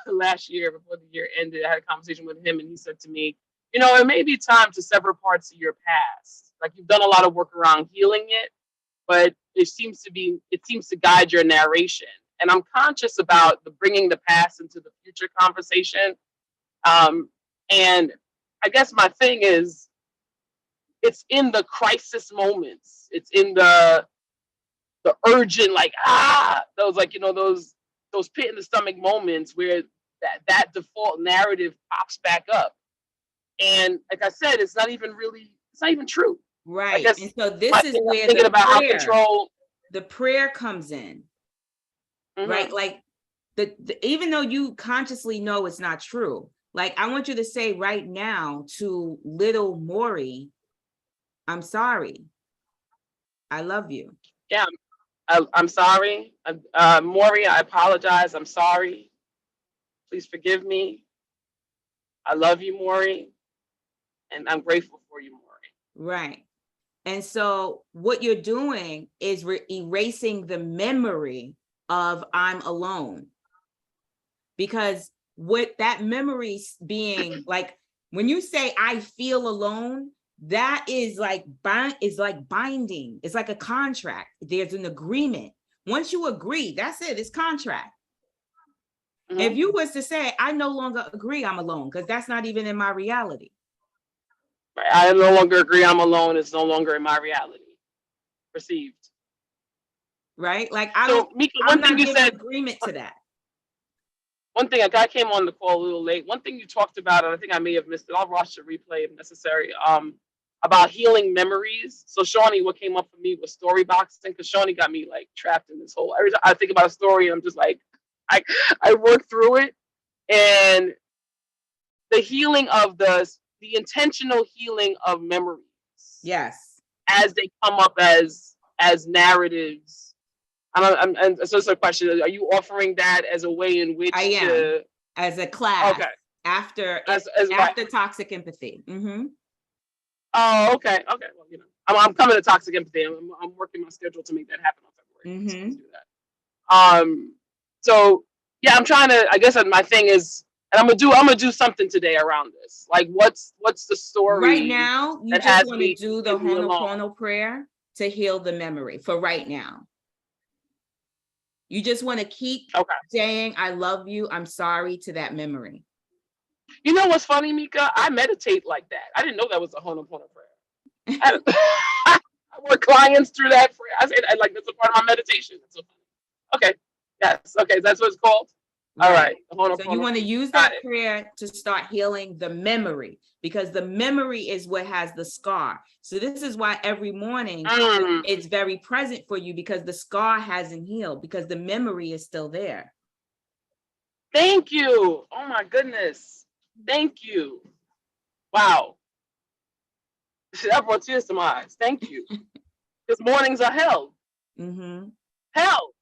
last year before the year ended, I had a conversation with him, and he said to me, it may be time to sever parts of your past. Like you've done a lot of work around healing it, but it seems to guide your narration. And I'm conscious about bringing the past into the future conversation. And I guess my thing is, it's in the crisis moments. It's in the urgent, like, those, like, those pit in the stomach moments where that default narrative pops back up. And like I said, it's not even true. Right. And so this is where thinking about how the prayer comes in. Mm-hmm. Right. Like even though you consciously know it's not true, like I want you to say right now to little Maury, I'm sorry. I love you. Yeah, I'm sorry. Maury, I apologize. I'm sorry. Please forgive me. I love you, Maury. And I'm grateful for you, Maury. Right. And so what you're doing is erasing the memory of I'm alone. Because what that memory being like, when you say I feel alone, that is like binding. It's like a contract. There's an agreement. Once you agree, that's it. It's contract. Mm-hmm. If you was to say, I no longer agree I'm alone, because that's not even in my reality. I no longer agree I'm alone. It's no longer in my reality. Perceived. Right? Like Meika, I'm not giving agreement to that. One thing, I came on the call a little late. One thing you talked about, and I think I may have missed it, I'll watch the replay if necessary, about healing memories. So Shawnee, what came up for me was story boxing, because Shawnee got me like trapped in this whole, every time I think about a story, I'm just like, I work through it. And the healing of the intentional healing of memories. Yes. As they come up as narratives. And so it's a question, are you offering that as a way in which I am, as a class, okay, after toxic empathy. Mm-hmm. Oh, okay. Well, I'm coming to toxic empathy. I'm working my schedule to make that happen on February. So let's do that. So yeah, I'm trying to. I guess my thing is, and I'm gonna do something today around this. Like, what's the story? Right now, you that just has want to me do the leave me alone? Ho'oponopono prayer to heal the memory for right now. You just want to keep saying, I love you, I'm sorry to that memory. You know what's funny, Meika? I meditate like that. I didn't know that was a Ho'oponopono prayer. I work clients through that prayer. I said, like, that's a part of my meditation. So, okay. Yes. Okay. That's what it's called. All right. So you want to use that prayer to start healing the memory, because the memory is what has the scar. So this is why every morning it's very present for you, because the scar hasn't healed, because the memory is still there. Thank you. Oh my goodness. Thank you. Wow. That brought tears to my eyes. Thank you. Because mornings are hell. Hell.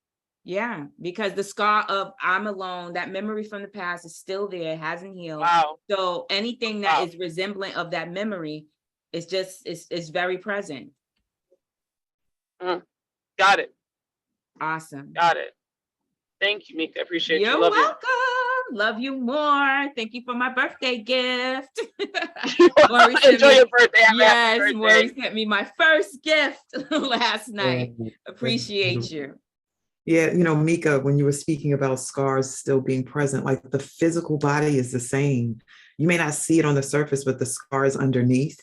Yeah, because the scar of I'm alone, that memory from the past is still there, it hasn't healed. So anything that is resemblant of that memory is just, it's very present. Got it. Awesome. Got it. Thank you, Meika. I appreciate you. You're Love welcome. Love you more. Thank you for my birthday gift. Enjoy your birthday. Yes, Maury sent me my first gift last night. Appreciate you. Yeah, Meika, when you were speaking about scars still being present, like the physical body is the same. You may not see it on the surface, but the scars underneath.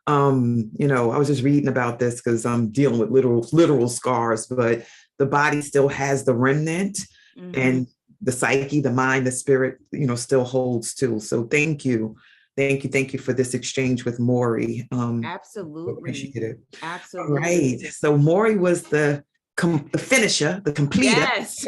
I was just reading about this because I'm dealing with literal scars, but the body still has the remnant, and the psyche, the mind, the spirit, still holds too. So thank you. Thank you for this exchange with Maury. Absolutely. Appreciate it. Absolutely. All right. So Maury was the finisher, the completer. Yes.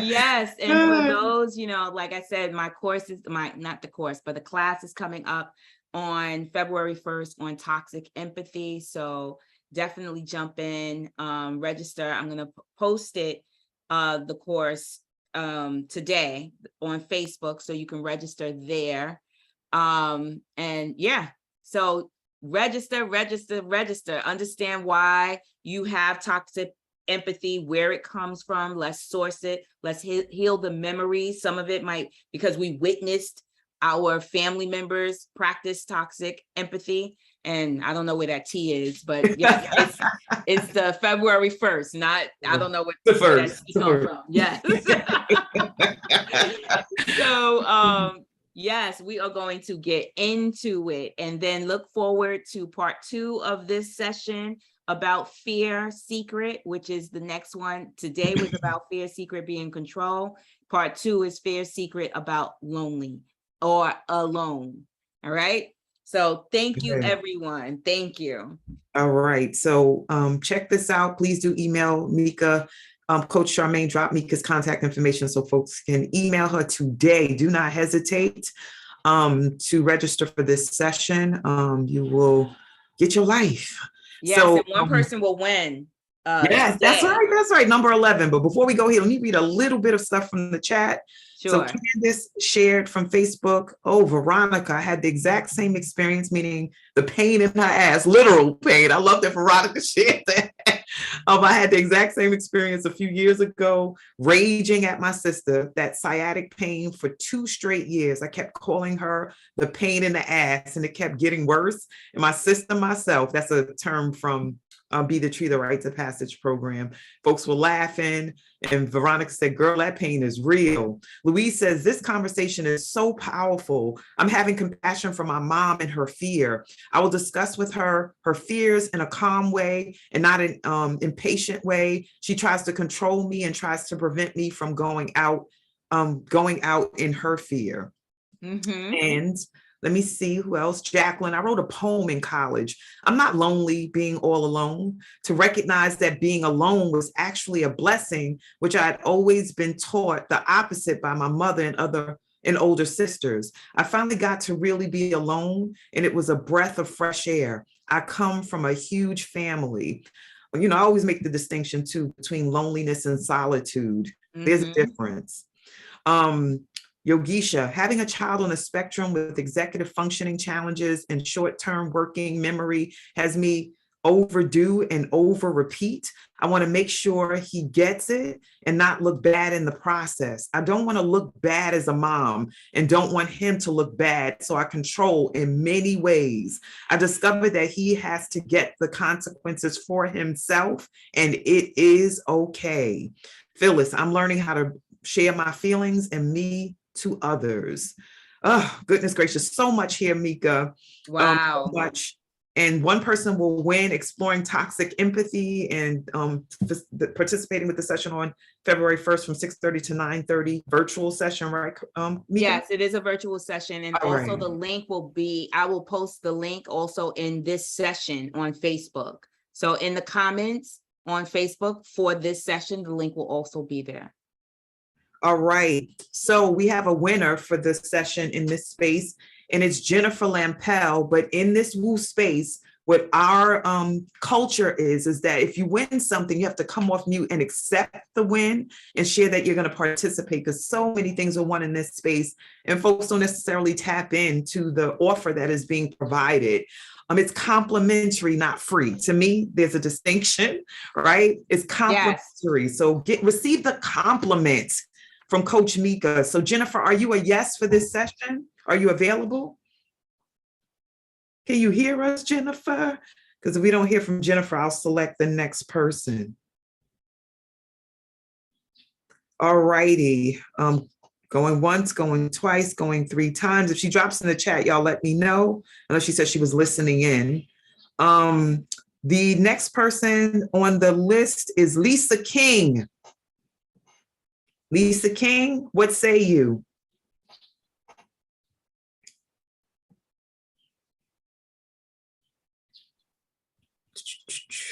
Yes. And for those, like I said, my course is not the course, but the class is coming up on February 1st on toxic empathy. So definitely jump in, register. I'm going to post it, the course today on Facebook, so you can register there. And yeah, so register, understand why you have toxic empathy, where it comes from. Let's source it. Let's heal the memories. Some of it might, because we witnessed our family members practice toxic empathy. And I don't know where that T is, but yes, it's the February 1st, not, I don't know what the first come from. Yes. So, yes, we are going to get into it, and then look forward to part 2 of this session about fear secret, which is the next one. Today was about fear secret being control. Part 2 is fear secret about lonely or alone. All right. So thank you, everyone. Thank you. All right. So check this out. Please do email Meika. Coach Charmaine, drop Meika's contact information so folks can email her today. Do not hesitate to register for this session. You will get your life. Yes, so, and one person will win. Yes, that's right. That's right. Number 11. But before we go here, let me read a little bit of stuff from the chat. Sure. So Candace shared from Facebook, oh, Veronica, I had the exact same experience, meaning the pain in her ass, literal pain. I love that Veronica shared that. I had the exact same experience a few years ago, raging at my sister, that sciatic pain for 2 straight years. I kept calling her the pain in the ass, and it kept getting worse. And my sister, myself, that's a term from Be the Tree, the Rites of Passage program. Folks were laughing, and Veronica said, girl, that pain is real. Louise says, this conversation is so powerful. I'm having compassion for my mom and her fear. I will discuss with her fears in a calm way and not an impatient way. She tries to control me and tries to prevent me from going out in her fear. And let me see who else. Jacqueline, I wrote a poem in college. I'm not lonely being all alone. To recognize that being alone was actually a blessing, which I had always been taught the opposite by my mother and older sisters. I finally got to really be alone, and it was a breath of fresh air. I come from a huge family. I always make the distinction too between loneliness and solitude. There's a difference. Yogisha, having a child on a spectrum with executive functioning challenges and short-term working memory has me overdo and over repeat. I want to make sure he gets it and not look bad in the process. I don't want to look bad as a mom and don't want him to look bad. So I control in many ways. I discovered that he has to get the consequences for himself, and it is okay. Phyllis, I'm learning how to share my feelings and me to others. Oh, goodness gracious. So much here, Meika. Wow. So much. And one person will win exploring toxic empathy and participating with the session on February 1st from 6:30 to 9:30 virtual session, right? Meika? Yes, it is a virtual session. And All also right. the link will be, I will post the link also in this session on Facebook. So in the comments on Facebook for this session, the link will also be there. All right. So we have a winner for this session in this space, and it's Jennifer Lampel. But in this woo space, what our culture is that if you win something, you have to come off mute and accept the win and share that you're going to participate, because so many things are won in this space and folks don't necessarily tap into the offer that is being provided. It's complimentary, not free. To me, there's a distinction, right? It's complimentary. Yes. So receive the compliment from Coach Meika. So Jennifer, are you a yes for this session? Are you available? Can you hear us, Jennifer? Because if we don't hear from Jennifer, I'll select the next person. All righty. Going once, going twice, going 3 times. If she drops in the chat, y'all let me know. Unless she said she was listening in. The next person on the list is Lisa King. Lisa King, what say you?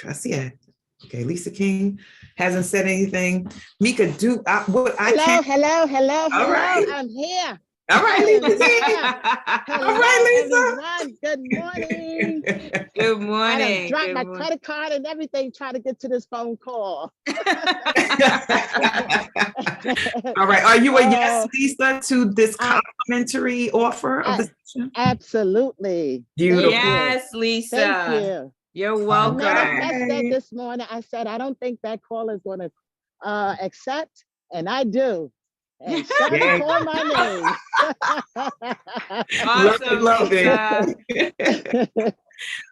I see it. Okay, Lisa King hasn't said anything. Meika, Hello. All right. I'm here. All right, Lisa. Hello, all right, Lisa. everyone. Good morning. Good morning. I dropped my credit card and everything trying to get to this phone call. All right. Are you a yes, Lisa, to this complimentary offer of the session? Absolutely. Beautiful. Yes, Lisa. Thank you. You're welcome. I said this morning, I said, I don't think that call is going to accept, and I do. And Shelly called my name. Awesome. Love it.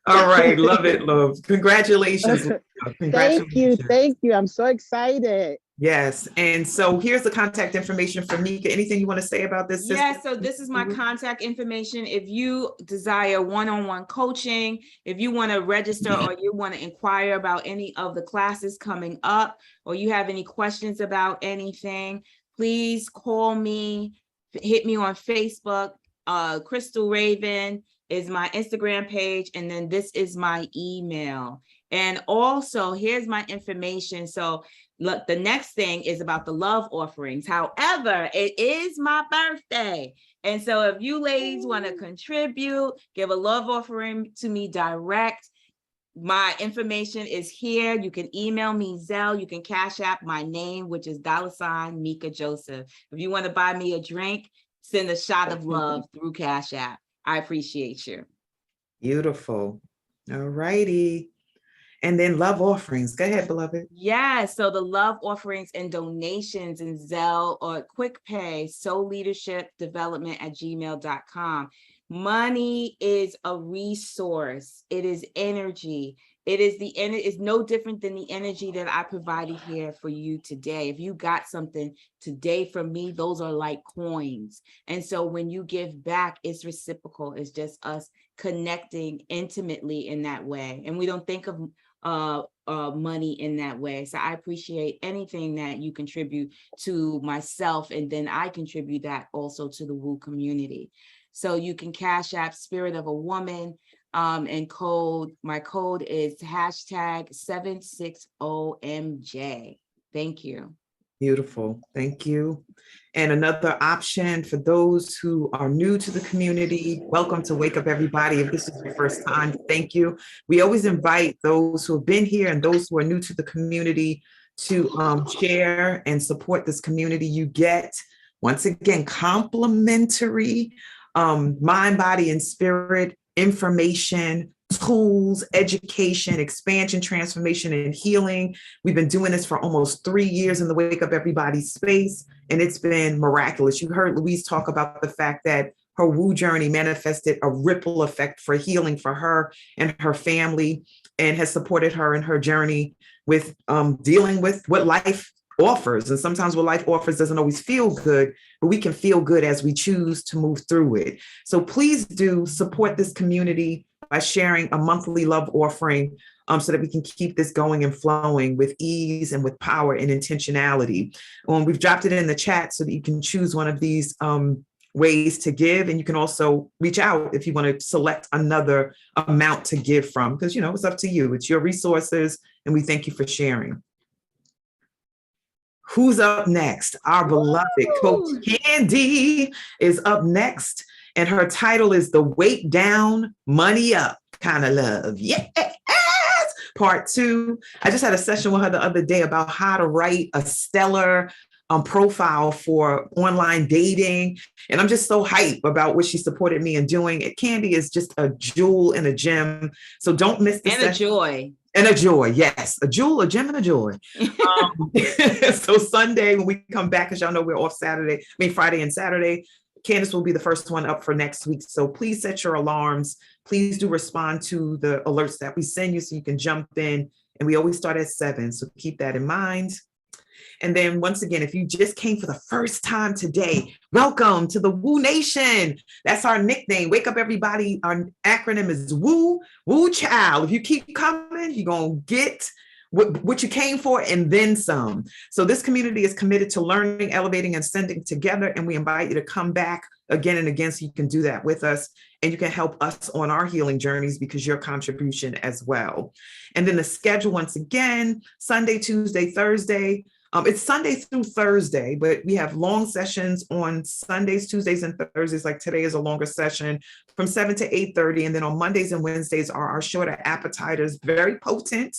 All right. Love it, love. Congratulations. Congratulations. Thank you. I'm so excited. Yes. And so here's the contact information for Meika. Anything you want to say about this? Yeah, so this is my contact information. If you desire one-on-one coaching, if you want to register or you want to inquire about any of the classes coming up, or you have any questions about anything, please call me, hit me on Facebook. Crystal Raven is my Instagram page, and then this is my email. And also, here's my information. So look, the next thing is about the love offerings. However, it is my birthday. And so if you ladies want to contribute, give a love offering to me direct, my information is here. You can email me, Zelle. You can Cash App my name, which is $ Meika Joseph. If you want to buy me a drink, send a shot of love through Cash App. I appreciate you. Beautiful. All righty. And then love offerings. Go ahead, beloved. Yeah, so the love offerings and donations in Zelle or Quick Pay, soulleadershipdevelopment@gmail.com. Money is a resource. It is energy. It is no different than the energy that I provided here for you today. If you got something today from me, those are like coins. And so when you give back, it's reciprocal. It's just us connecting intimately in that way. And we don't think of money in that way. So I appreciate anything that you contribute to myself, and then I contribute that also to the Woo community. So you can Cash App Spirit of a Woman, and my code is #760MJ. Thank you. Beautiful. Thank you. And another option for those who are new to the community, welcome to Wake Up Everybody. If this is your first time, thank you. We always invite those who have been here and those who are new to the community to share and support this community. You get Once again, complimentary mind, body, and spirit information, tools, education, expansion, transformation, and healing. We've been doing this for almost 3 years in the Wake Up Everybody space, and it's been miraculous. You heard Louise talk about the fact that her woo journey manifested a ripple effect for healing for her and her family, and has supported her in her journey with dealing with what life offers. And sometimes what life offers doesn't always feel good, but we can feel good as we choose to move through it. So please do support this community by sharing a monthly love offering so that we can keep this going and flowing with ease and with power and intentionality. We've dropped it in the chat so that you can choose one of these ways to give. And you can also reach out if you want to select another amount to give from, because, you know, it's up to you. It's your resources. And we thank you for sharing. Who's up next? Our beloved Coach Candy is up next. And her title is The Weight Down, Money Up Kind of Love. Yes! Part 2. I just had a session with her the other day about how to write a stellar profile for online dating. And I'm just so hyped about what she supported me in doing. Candy is just a jewel and a gem. So don't miss the session. And a joy. And a joy, yes. A jewel, a gem, and a joy. So Sunday, when we come back, as y'all know, we're off Friday and Saturday. Candace will be the first one up for next week. So please set your alarms. Please do respond to the alerts that we send you so you can jump in. And we always start at 7. So keep that in mind. And then once again, if you just came for the first time today, welcome to the Woo Nation. That's our nickname. Wake up, everybody. Our acronym is Woo, Woo Child. If you keep coming, you're going to get what you came for and then some. So this community is committed to learning, elevating, and sending together. And we invite you to come back again and again so you can do that with us. And you can help us on our healing journeys because your contribution as well. And then the schedule, once again, Sunday, Tuesday, Thursday. It's Sunday through Thursday, but we have long sessions on Sundays, Tuesdays, and Thursdays. Like today is a longer session from 7 to 8:30. And then on Mondays and Wednesdays are our shorter appetizers, very potent,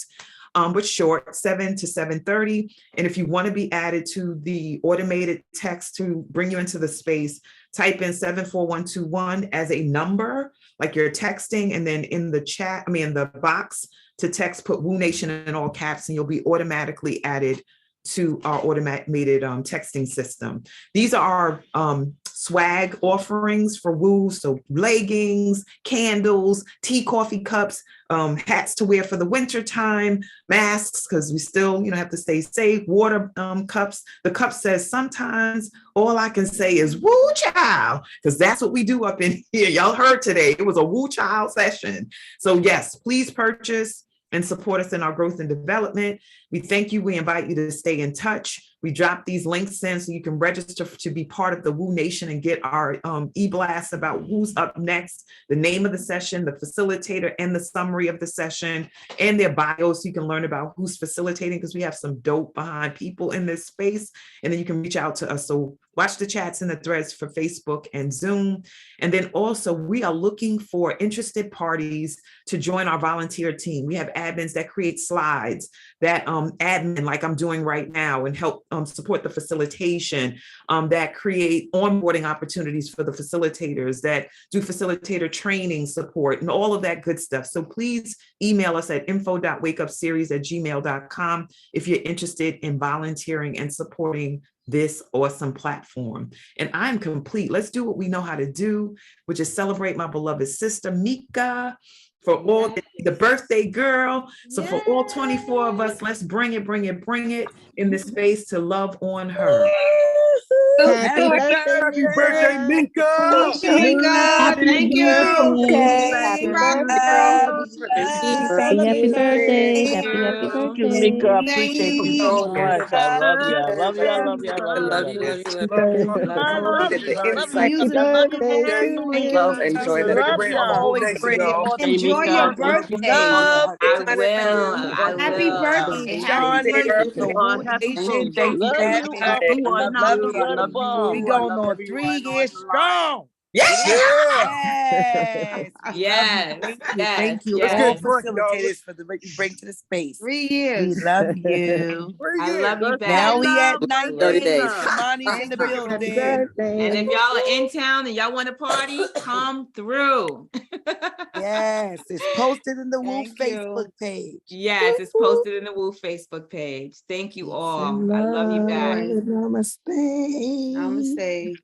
but short, 7 to 7:30. And if you want to be added to the automated text to bring you into the space, type in 74121 as a number, like you're texting, and then in the box to text, put Woo Nation in all caps, and you'll be automatically added to our automated texting system. These are our swag offerings for Woo. So leggings, candles, tea, coffee cups, hats to wear for the winter time, masks, because we still, have to stay safe, water cups. The cup says, sometimes all I can say is Woo Child, because that's what we do up in here. Y'all heard today, it was a Woo Child session. So yes, please purchase and support us in our growth and development. We thank you. We invite you to stay in touch. We drop these links in so you can register to be part of the Woo Nation and get our e-blast about who's up next, the name of the session, the facilitator, and the summary of the session, and their bios so you can learn about who's facilitating, because we have some dope behind people in this space. And then you can reach out to us. So watch the chats and the threads for Facebook and Zoom. And then also we are looking for interested parties to join our volunteer team. We have admins that create slides, that admin like I'm doing right now, and help support the facilitation, that create onboarding opportunities for the facilitators, that do facilitator training support and all of that good stuff. So please email us at info.wakeupseries@gmail.com if you're interested in volunteering and supporting this awesome platform. And I'm complete. Let's do what we know how to do, which is celebrate my beloved sister, Meika, for all the birthday girl. So for all 24 of us, let's bring it in this space to love on her. Happy birthday, Meika! Thank you. Happy birthday. Happy birthday. Happy birthday. Thank you, Meika. I appreciate you so much. I love you. I love you. I love you. I love you. I love you. The insight. Happy birthday to Love, you. enjoy that. Love ya. Always bring it on. Enjoy your birthday. Love. I will. Happy birthday. Johnny, Happy the birthday. Woo Nation. Thank you, Love you. Abby. I love you. I love you. We going on 3 years strong. Yes. Yes. Thank you Let's all get drunk, y'all. facilitators for the what you bring to the space. 3 We years. love you. I love you back. Now we at 30 19. days. Kamani's in the Happy building. birthday. And if y'all are in town and y'all want to party, come through. Yes, it's posted in the Woo Thank you. Facebook page. Yes, it's posted in the Woo Facebook page. Thank you all. I love you back. Namaste. Namaste.